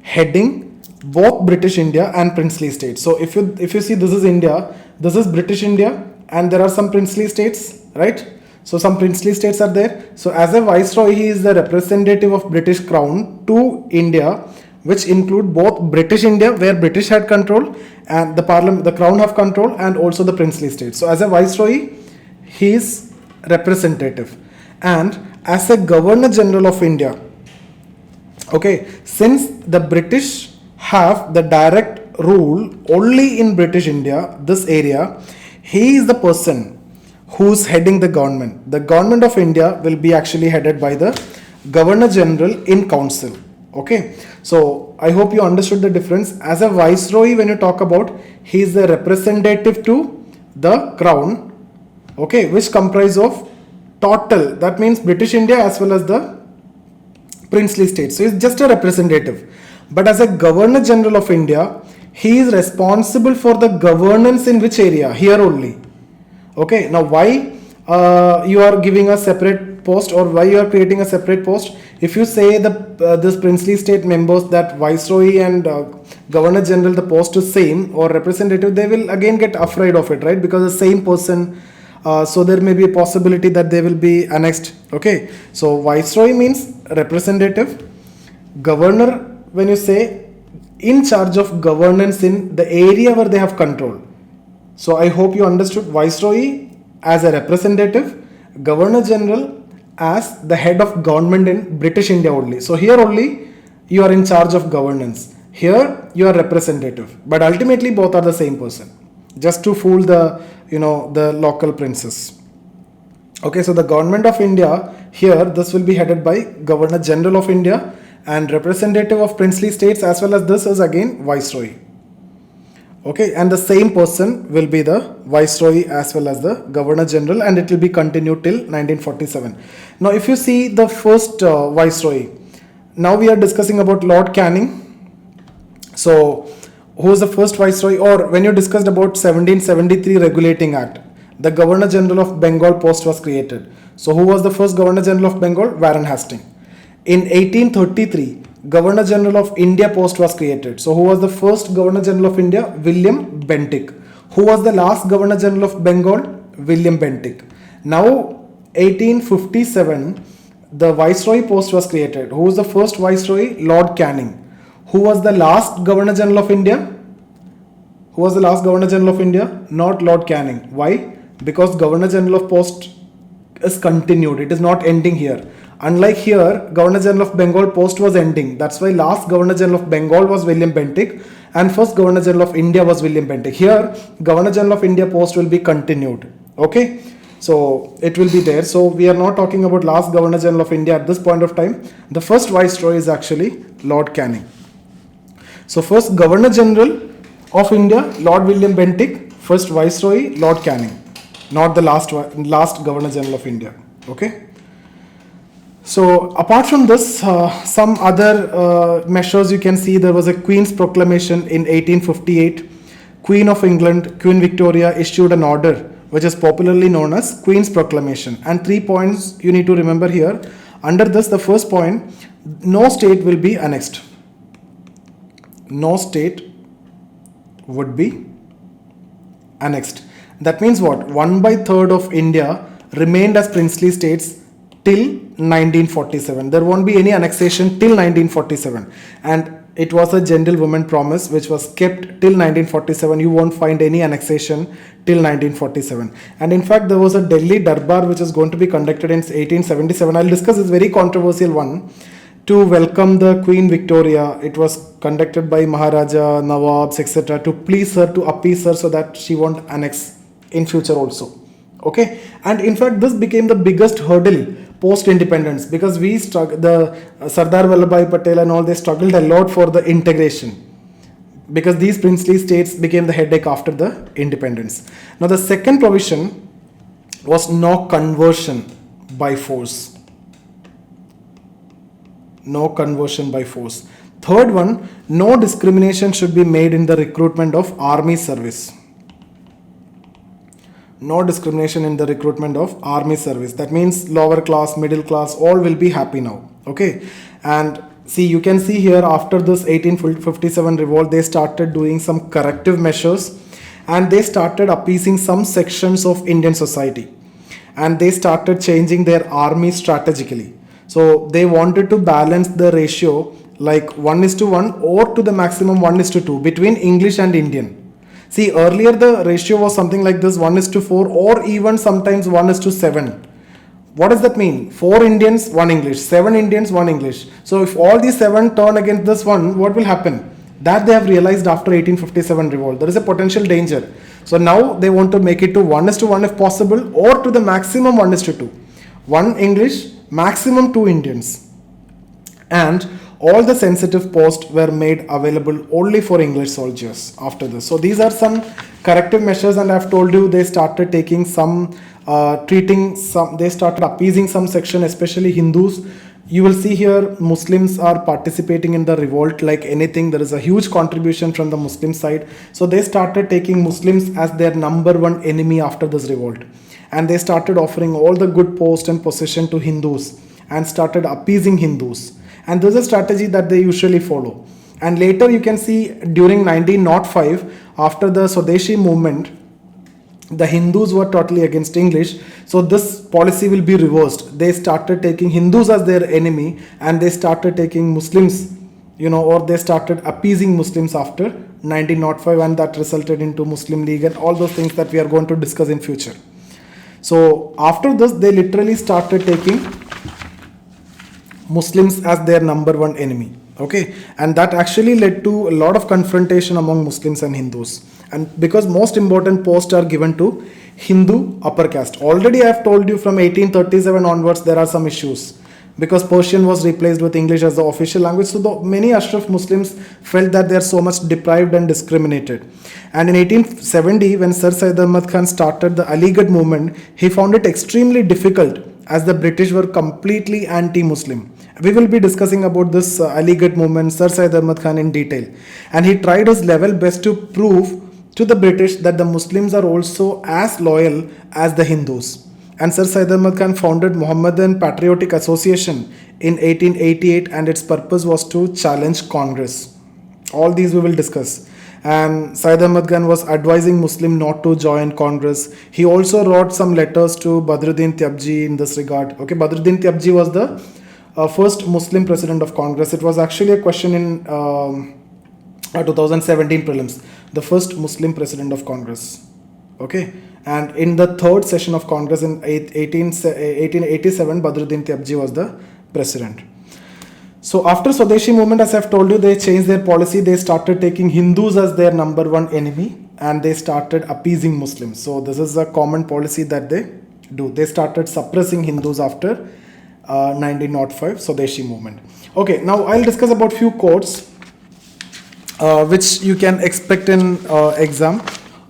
heading both British India and princely states. So if you see, this is India, this is British India, and there are some princely states, right? So some princely states are there. So as a viceroy, he is the representative of British crown to India, which include both British India, where British had control, and the parliament, the crown have control, and also the princely states. So as a viceroy, he is representative. And as a governor general of India, okay, since the British have the direct rule only in British India, this area, he is the person who's heading the government. The government of India will be actually headed by the governor general in council. Okay, so I hope you understood the difference. As a viceroy, when you talk about, he is the representative to the crown, okay, which comprise of total, that means British India as well as the princely states. So he's just a representative. But as a governor general of India, he is responsible for the governance in which area? Here only. Okay, now why you are giving a separate post, or why you are creating a separate post? If you say the this princely state members that viceroy and governor general, the post is same, or representative, they will again get afraid of it, right? Because the same person, so there may be a possibility that they will be annexed. Okay, so viceroy means representative, governor, when you say, in charge of governance in the area where they have control. So I hope you understood. Viceroy as a representative, governor general as the head of government in British India only. So here only you are in charge of governance, here you are representative, but ultimately both are the same person, just to fool the the local princes. Okay, so the government of India, here this will be headed by governor general of India, and representative of princely states as well as this is again viceroy. Okay, and the same person will be the viceroy as well as the governor general, and it will be continued till 1947. Now if you see the first viceroy, now we are discussing about Lord Canning. So who was the first viceroy? Or when you discussed about 1773 Regulating Act, the Governor General of Bengal post was created. So who was the first Governor General of Bengal? Warren Hastings. In 1833, Governor General of India post was created. So who was the first Governor General of India? William Bentinck. Who was the last Governor General of Bengal? William Bentinck. Now 1857, the Viceroy post was created. Who was the first Viceroy? Lord Canning. Who was the last Governor General of India? Who was the last Governor General of India? Not Lord Canning. Why? Because Governor General of post is continued. It is not ending here. Unlike here, Governor General of Bengal post was ending. That's why last Governor General of Bengal was William Bentinck and first Governor General of India was William Bentinck. Here, Governor General of India post will be continued. Okay. So it will be there. So we are not talking about last Governor General of India at this point of time. The first Viceroy is actually Lord Canning. So first Governor General of India, Lord William Bentinck. First Viceroy, Lord Canning. Not the last Governor General of India. Okay. So apart from this, some other measures you can see. There was a Queen's Proclamation in 1858. Queen of England, Queen Victoria issued an order which is popularly known as Queen's Proclamation. And 3 points you need to remember here. Under this, the first point, no state will be annexed. No state would be annexed. That means what? 1/3 of India remained as princely states till 1947. There won't be any annexation till 1947. And it was a gentlewoman promise which was kept till 1947. You won't find any annexation till 1947. And in fact, there was a Delhi Darbar which is going to be conducted in 1877. I'll discuss this very controversial one. To welcome the Queen Victoria, it was conducted by Maharaja, Nawabs, etc. to please her, to appease her so that she won't annex in future also. Okay, and in fact this became the biggest hurdle post independence, because we the Sardar Vallabhbhai Patel and all, they struggled a lot for the integration, because these princely states became the headache after the independence. Now the second provision was no conversion by force. No conversion by force. Third one, no discrimination should be made in the recruitment of army service. No discrimination in the recruitment of army service. That means lower class, middle class, all will be happy now. Okay. And See, you can see here after this 1857 revolt, they started doing some corrective measures and they started appeasing some sections of Indian society and they started changing their army strategically. So they wanted to balance the ratio like 1:1 or to the maximum 1:2 between English and Indian. See, earlier the ratio was something like this 1:4 or even sometimes 1:7. What does that mean? 4 Indians, 1 English, 7 Indians, 1 English. So if all these 7 turn against this one, what will happen? That they have realized after 1857 revolt. There is a potential danger. So now they want to make it to 1:1 if possible or to the maximum 1:2. 1 English, maximum 2 Indians. And all the sensitive posts were made available only for English soldiers after this. So these are some corrective measures, and I've told you they started taking some they started appeasing some section, especially Hindus. You will see here Muslims are participating in the revolt like anything. There is a huge contribution from the Muslim side. So they started taking Muslims as their number one enemy after this revolt. And they started offering all the good post and position to Hindus and started appeasing Hindus. And this is a strategy that they usually follow. And later you can see during 1905, after the Swadeshi movement, the Hindus were totally against English. So this policy will be reversed. They started taking Hindus as their enemy and they started taking Muslims, or they started appeasing Muslims after 1905, and that resulted into Muslim League and all those things that we are going to discuss in future. So after this, they literally started taking Muslims as their number one enemy. Okay, and that actually led to a lot of confrontation among Muslims and Hindus. And because most important posts are given to Hindu upper caste. Already I have told you from 1837 onwards there are some issues because Persian was replaced with English as the official language. So many Ashraf Muslims felt that they are so much deprived and discriminated. And in 1870, when Sir Syed Ahmad Khan started the Aligarh movement, he found it extremely difficult as the British were completely anti-Muslim. We will be discussing about this Aligarh movement, Sir Syed Ahmad Khan in detail. And he tried his level best to prove to the British that the Muslims are also as loyal as the Hindus. And Sir Syed Ahmad Khan founded Mohammedan Patriotic Association in 1888, and its purpose was to challenge Congress. All these we will discuss. And Syed Ahmad Khan was advising Muslim not to join Congress. He also wrote some letters to Badruddin Tyabji in this regard. Okay, Badruddin Tyabji was the first Muslim president of Congress. It was actually a question in 2017 prelims. The first Muslim president of Congress. Okay, and in the third session of Congress in 1887, Badruddin Tyabji was the president. So after Swadeshi movement, as I have told you, they changed their policy. They started taking Hindus as their number one enemy and they started appeasing Muslims. So this is a common policy that they do. They started suppressing Hindus after 1905 Swadeshi movement. Okay, now I'll discuss about few quotes which you can expect in exam.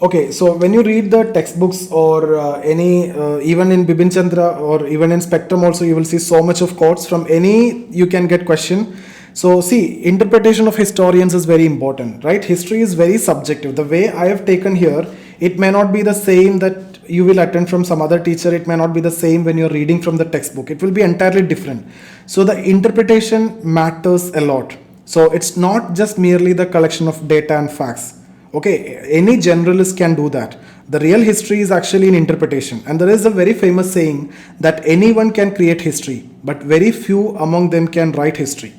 Okay, so when you read the textbooks or even in Bibin Chandra or even in Spectrum also, you will see so much of quotes from any you can get question. So see, interpretation of historians is very important, right? History is very subjective. The way I have taken here, it may not be the same that you will attend from some other teacher. It may not be the same when you're reading from the textbook. It will be entirely different. So the interpretation matters a lot. So it's not just merely the collection of data and facts. Okay, any generalist can do that. The real history is actually in interpretation. And there is a very famous saying that anyone can create history, but very few among them can write history.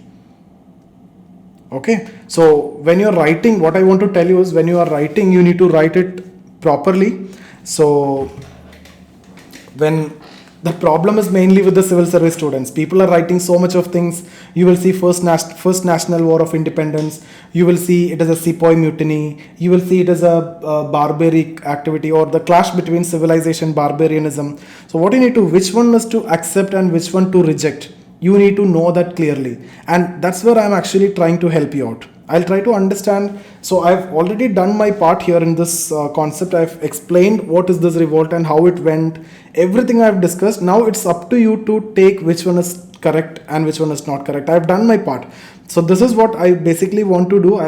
Okay, so when you're writing, what I want to tell you is when you are writing, you need to write it properly. So when the problem is mainly with the civil service students. People are writing so much of things. You will see first National War of Independence. You will see it as a Sepoy Mutiny. You will see it as a barbaric activity or the clash between civilization, barbarianism. So what you need to, which one is to accept and which one to reject? You need to know that clearly. And that's where I'm actually trying to help you out. I'll try to understand. So I've already done my part here in this concept. I've explained what is this revolt and how it went. Everything I've discussed. Now it's up to you to take which one is correct and which one is not correct. I've done my part. So this is what I basically want to do.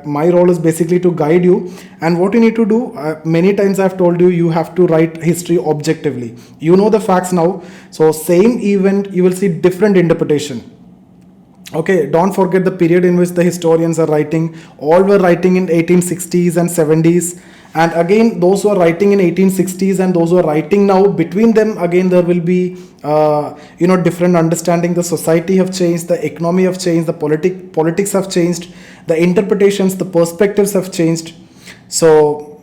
My role is basically to guide you. And what you need to do, many times I've told you, you have to write history objectively. You know the facts now. So same event, you will see different interpretation. Okay, don't forget the period in which the historians are writing. All were writing in 1860s and 70s. And again, those who are writing in 1860s and those who are writing now, between them, again, there will be, different understanding. The society have changed, the economy have changed, the politics have changed, the interpretations, the perspectives have changed. So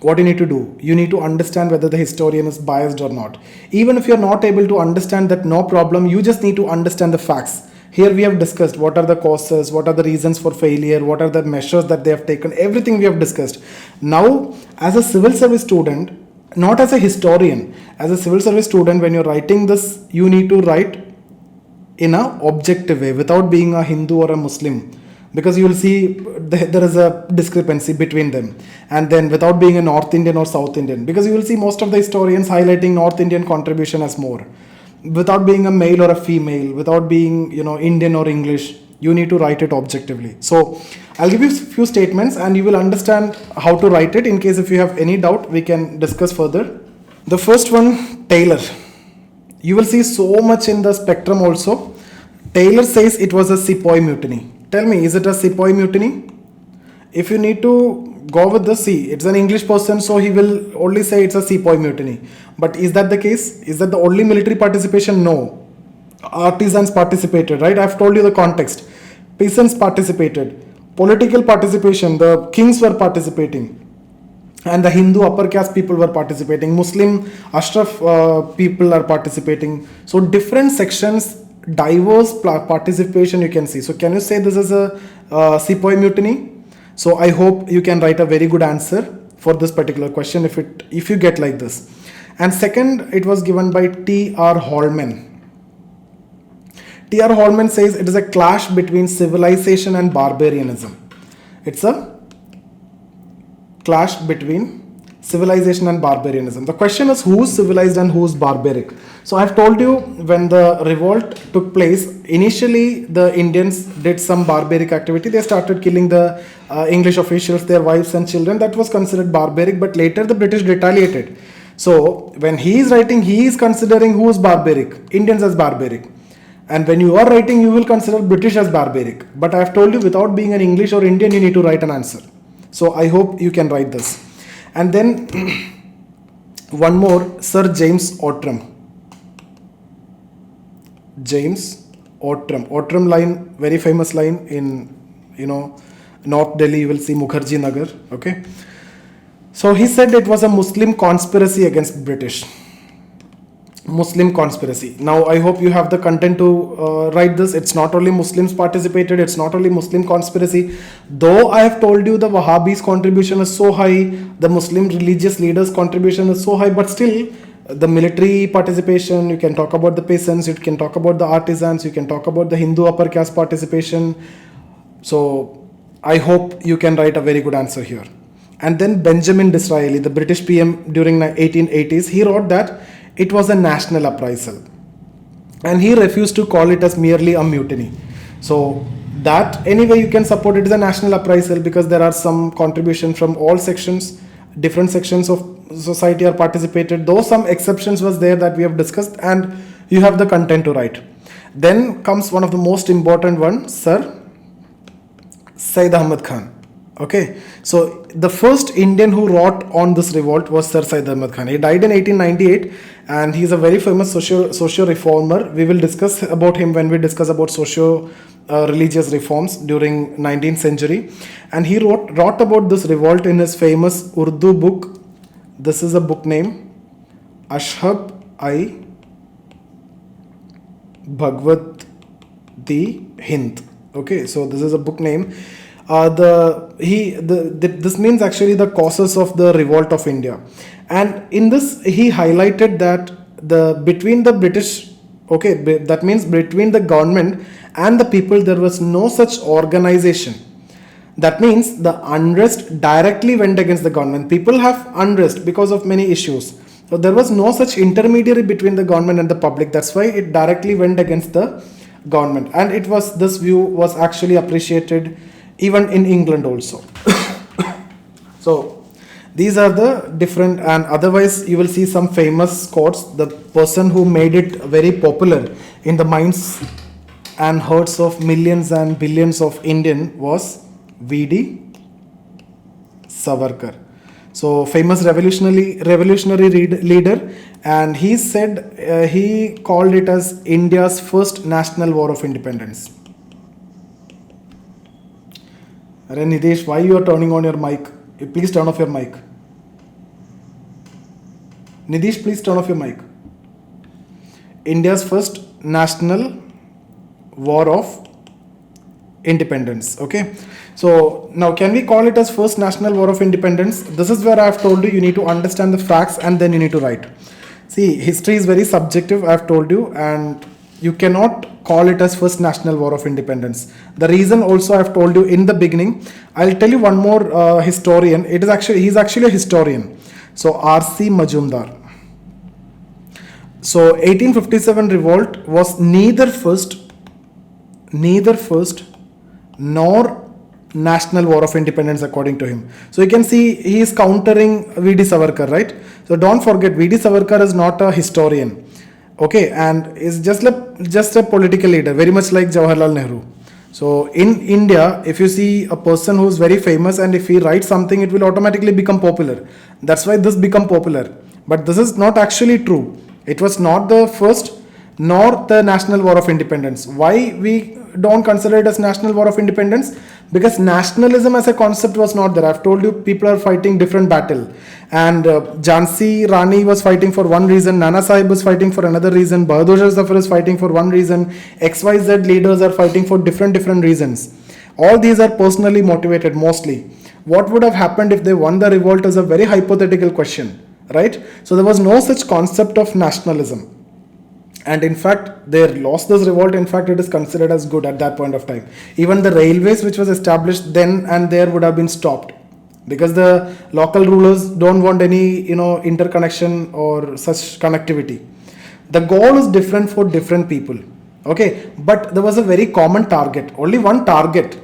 what you need to do, you need to understand whether the historian is biased or not. Even if you're not able to understand that, no problem, you just need to understand the facts. Here we have discussed what are the causes, what are the reasons for failure, what are the measures that they have taken, everything we have discussed. Now, as a civil service student, not as a historian, as a civil service student, when you're writing this, you need to write in a objective way without being a Hindu or a Muslim, because you will see there is a discrepancy between them. And then without being a North Indian or South Indian, because you will see most of the historians highlighting North Indian contribution as more. Without being a male or a female, without being Indian or English, you need to write it objectively. So I'll give you a few statements and you will understand how to write it. In case if you have any doubt, we can discuss further. The first one, Taylor. You will see so much in the spectrum also. Taylor says it was a sepoy mutiny. Tell me, is it a sepoy mutiny? If you need to go with the C, it's an English person, so he will only say it's a sepoy mutiny. But is that the case? Is that the only military participation? No. Artisans participated, right? I've told you the context. Peasants participated. Political participation, the kings were participating. And the Hindu upper caste people were participating. Muslim Ashraf people are participating. So different sections, diverse participation you can see. So can you say this is a sepoy mutiny? So I hope you can write a very good answer for this particular question if you get like this. And second, it was given by T.R. Holman. T.R. Holman says it is a clash between civilization and barbarianism. It's a clash between civilization and barbarianism. The question is, who is civilized and who is barbaric? So I've told you, when the revolt took place, initially the Indians did some barbaric activity. They started killing the English officials, their wives and children. That was considered barbaric, but later the British retaliated. So when he is writing, he is considering who is barbaric, Indians as barbaric. And when you are writing, you will consider British as barbaric. But I have told you, without being an English or Indian, you need to write an answer. So I hope you can write this. And then one more, Sir James Outram. James Outram. Outram line, very famous line in, North Delhi, you will see Mukherjee Nagar. Okay. So he said it was a Muslim conspiracy against British. Muslim conspiracy. Now I hope you have the content to write this. It's not only Muslims participated, it's not only Muslim conspiracy. Though I have told you the Wahhabis contribution is so high, the Muslim religious leaders contribution is so high, but still the military participation, you can talk about the peasants, you can talk about the artisans, you can talk about the Hindu upper caste participation. So I hope you can write a very good answer here. And then Benjamin Disraeli, the British PM during the 1880s, he wrote that it was a national uprisal. And he refused to call it as merely a mutiny. So that anyway you can support it as a national uprisal, because there are some contribution from all sections, different sections of society are participated, though some exceptions was there that we have discussed, and you have the content to write. Then comes one of the most important one, Sir Syed Ahmad Khan. Okay, so the first Indian who wrote on this revolt was Sir Syed Ahmad Khan. He died in 1898 and he is a very famous socio reformer. We will discuss about him when we discuss about socio religious reforms during 19th century. And he wrote about this revolt in his famous Urdu book. This is a book name, Ashab-i Bhagavad the Hind. Okay, so this is a book name. This means actually the causes of the revolt of India, and in this he highlighted that between the British, okay, that means between the government and the people, there was no such organization. That means the unrest directly went against the government. People have unrest because of many issues. So there was no such intermediary between the government and the public. That's why it directly went against the government, and this view was actually appreciated even in England also. So these are the different, and otherwise you will see some famous quotes. The person who made it very popular in the minds and hearts of millions and billions of Indian was V.D. Savarkar. So famous revolutionary leader, and he said he called it as India's first national war of independence. Arey Nidesh, why you are turning on your mic? Please turn off your mic. Nidesh, please turn off your mic. India's first national war of independence. Okay, so now can we call it as first national war of independence? This is where I have told you need to understand the facts and then you need to write. See, history is very subjective, I have told you, and you cannot call it as first national war of independence. The reason also I have told you in the beginning. I'll tell you one more historian. He's actually a historian. So R.C. Majumdar. So 1857 revolt was neither first nor national war of independence according to him. So you can see he is countering V.D. Savarkar, right? So don't forget, V.D. Savarkar is not a historian, okay, and is just a political leader, very much like Jawaharlal Nehru. So in India, if you see a person who is very famous and if he writes something, it will automatically become popular. That's why this become popular. But this is not actually true. It was not the first nor the national war of independence. Why we don't consider it as national war of independence? Because nationalism as a concept was not there. I've told you people are fighting different battle, and Jhansi Rani was fighting for one reason, Nana Sahib was fighting for another reason, Bahadur Shah Zafar is fighting for one reason, XYZ leaders are fighting for different reasons. All these are personally motivated mostly. What would have happened if they won the revolt is a very hypothetical question, right? So there was no such concept of nationalism. And in fact, they lost this revolt. In fact, it is considered as good at that point of time. Even the railways which was established then and there would have been stopped, because the local rulers don't want any, interconnection or such connectivity. The goal is different for different people. Okay, but there was a very common target. Only one target.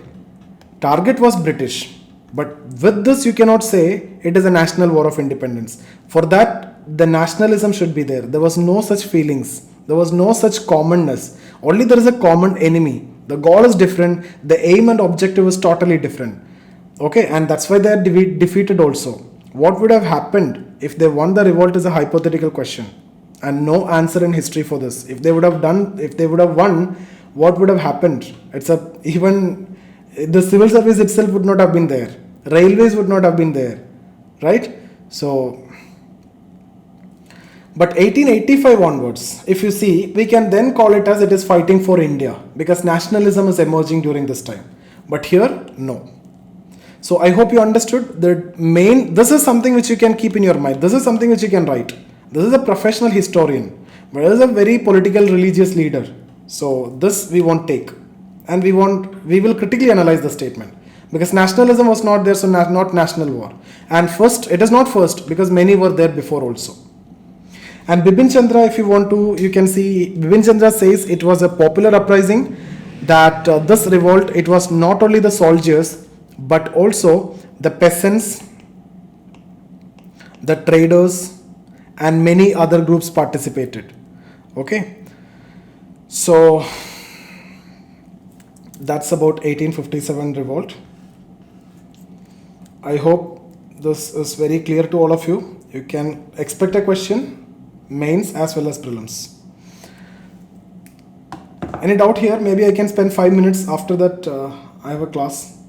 Target was British. But with this, you cannot say it is a national war of independence. For that, the nationalism should be there. There was no such feelings. There was no such commonness. Only there is a common enemy. The goal is different. The aim and objective is totally different. Okay, and that's why they are defeated also. What would have happened if they won the revolt is a hypothetical question, and no answer in history for this. If they would have won, what would have happened? Even the civil service itself would not have been there. Railways would not have been there, right? So, but 1885 onwards, if you see, we can then call it as it is fighting for India, because nationalism is emerging during this time. But here, no. So I hope you understood this is something which you can keep in your mind. This is something which you can write. This is a professional historian, but it is a very political religious leader. So this we won't take, and we will critically analyze the statement, because nationalism was not there, so not national war. And first, it is not first, because many were there before also. And Bipin Chandra, if you want to, you can see Bipin Chandra says it was a popular uprising, that this revolt, it was not only the soldiers, but also the peasants, the traders, and many other groups participated. Okay. So that's about 1857 revolt. I hope this is very clear to all of you. You can expect a question, mains as well as prelims. Any doubt here? Maybe I can spend 5 minutes. After that, I have a class.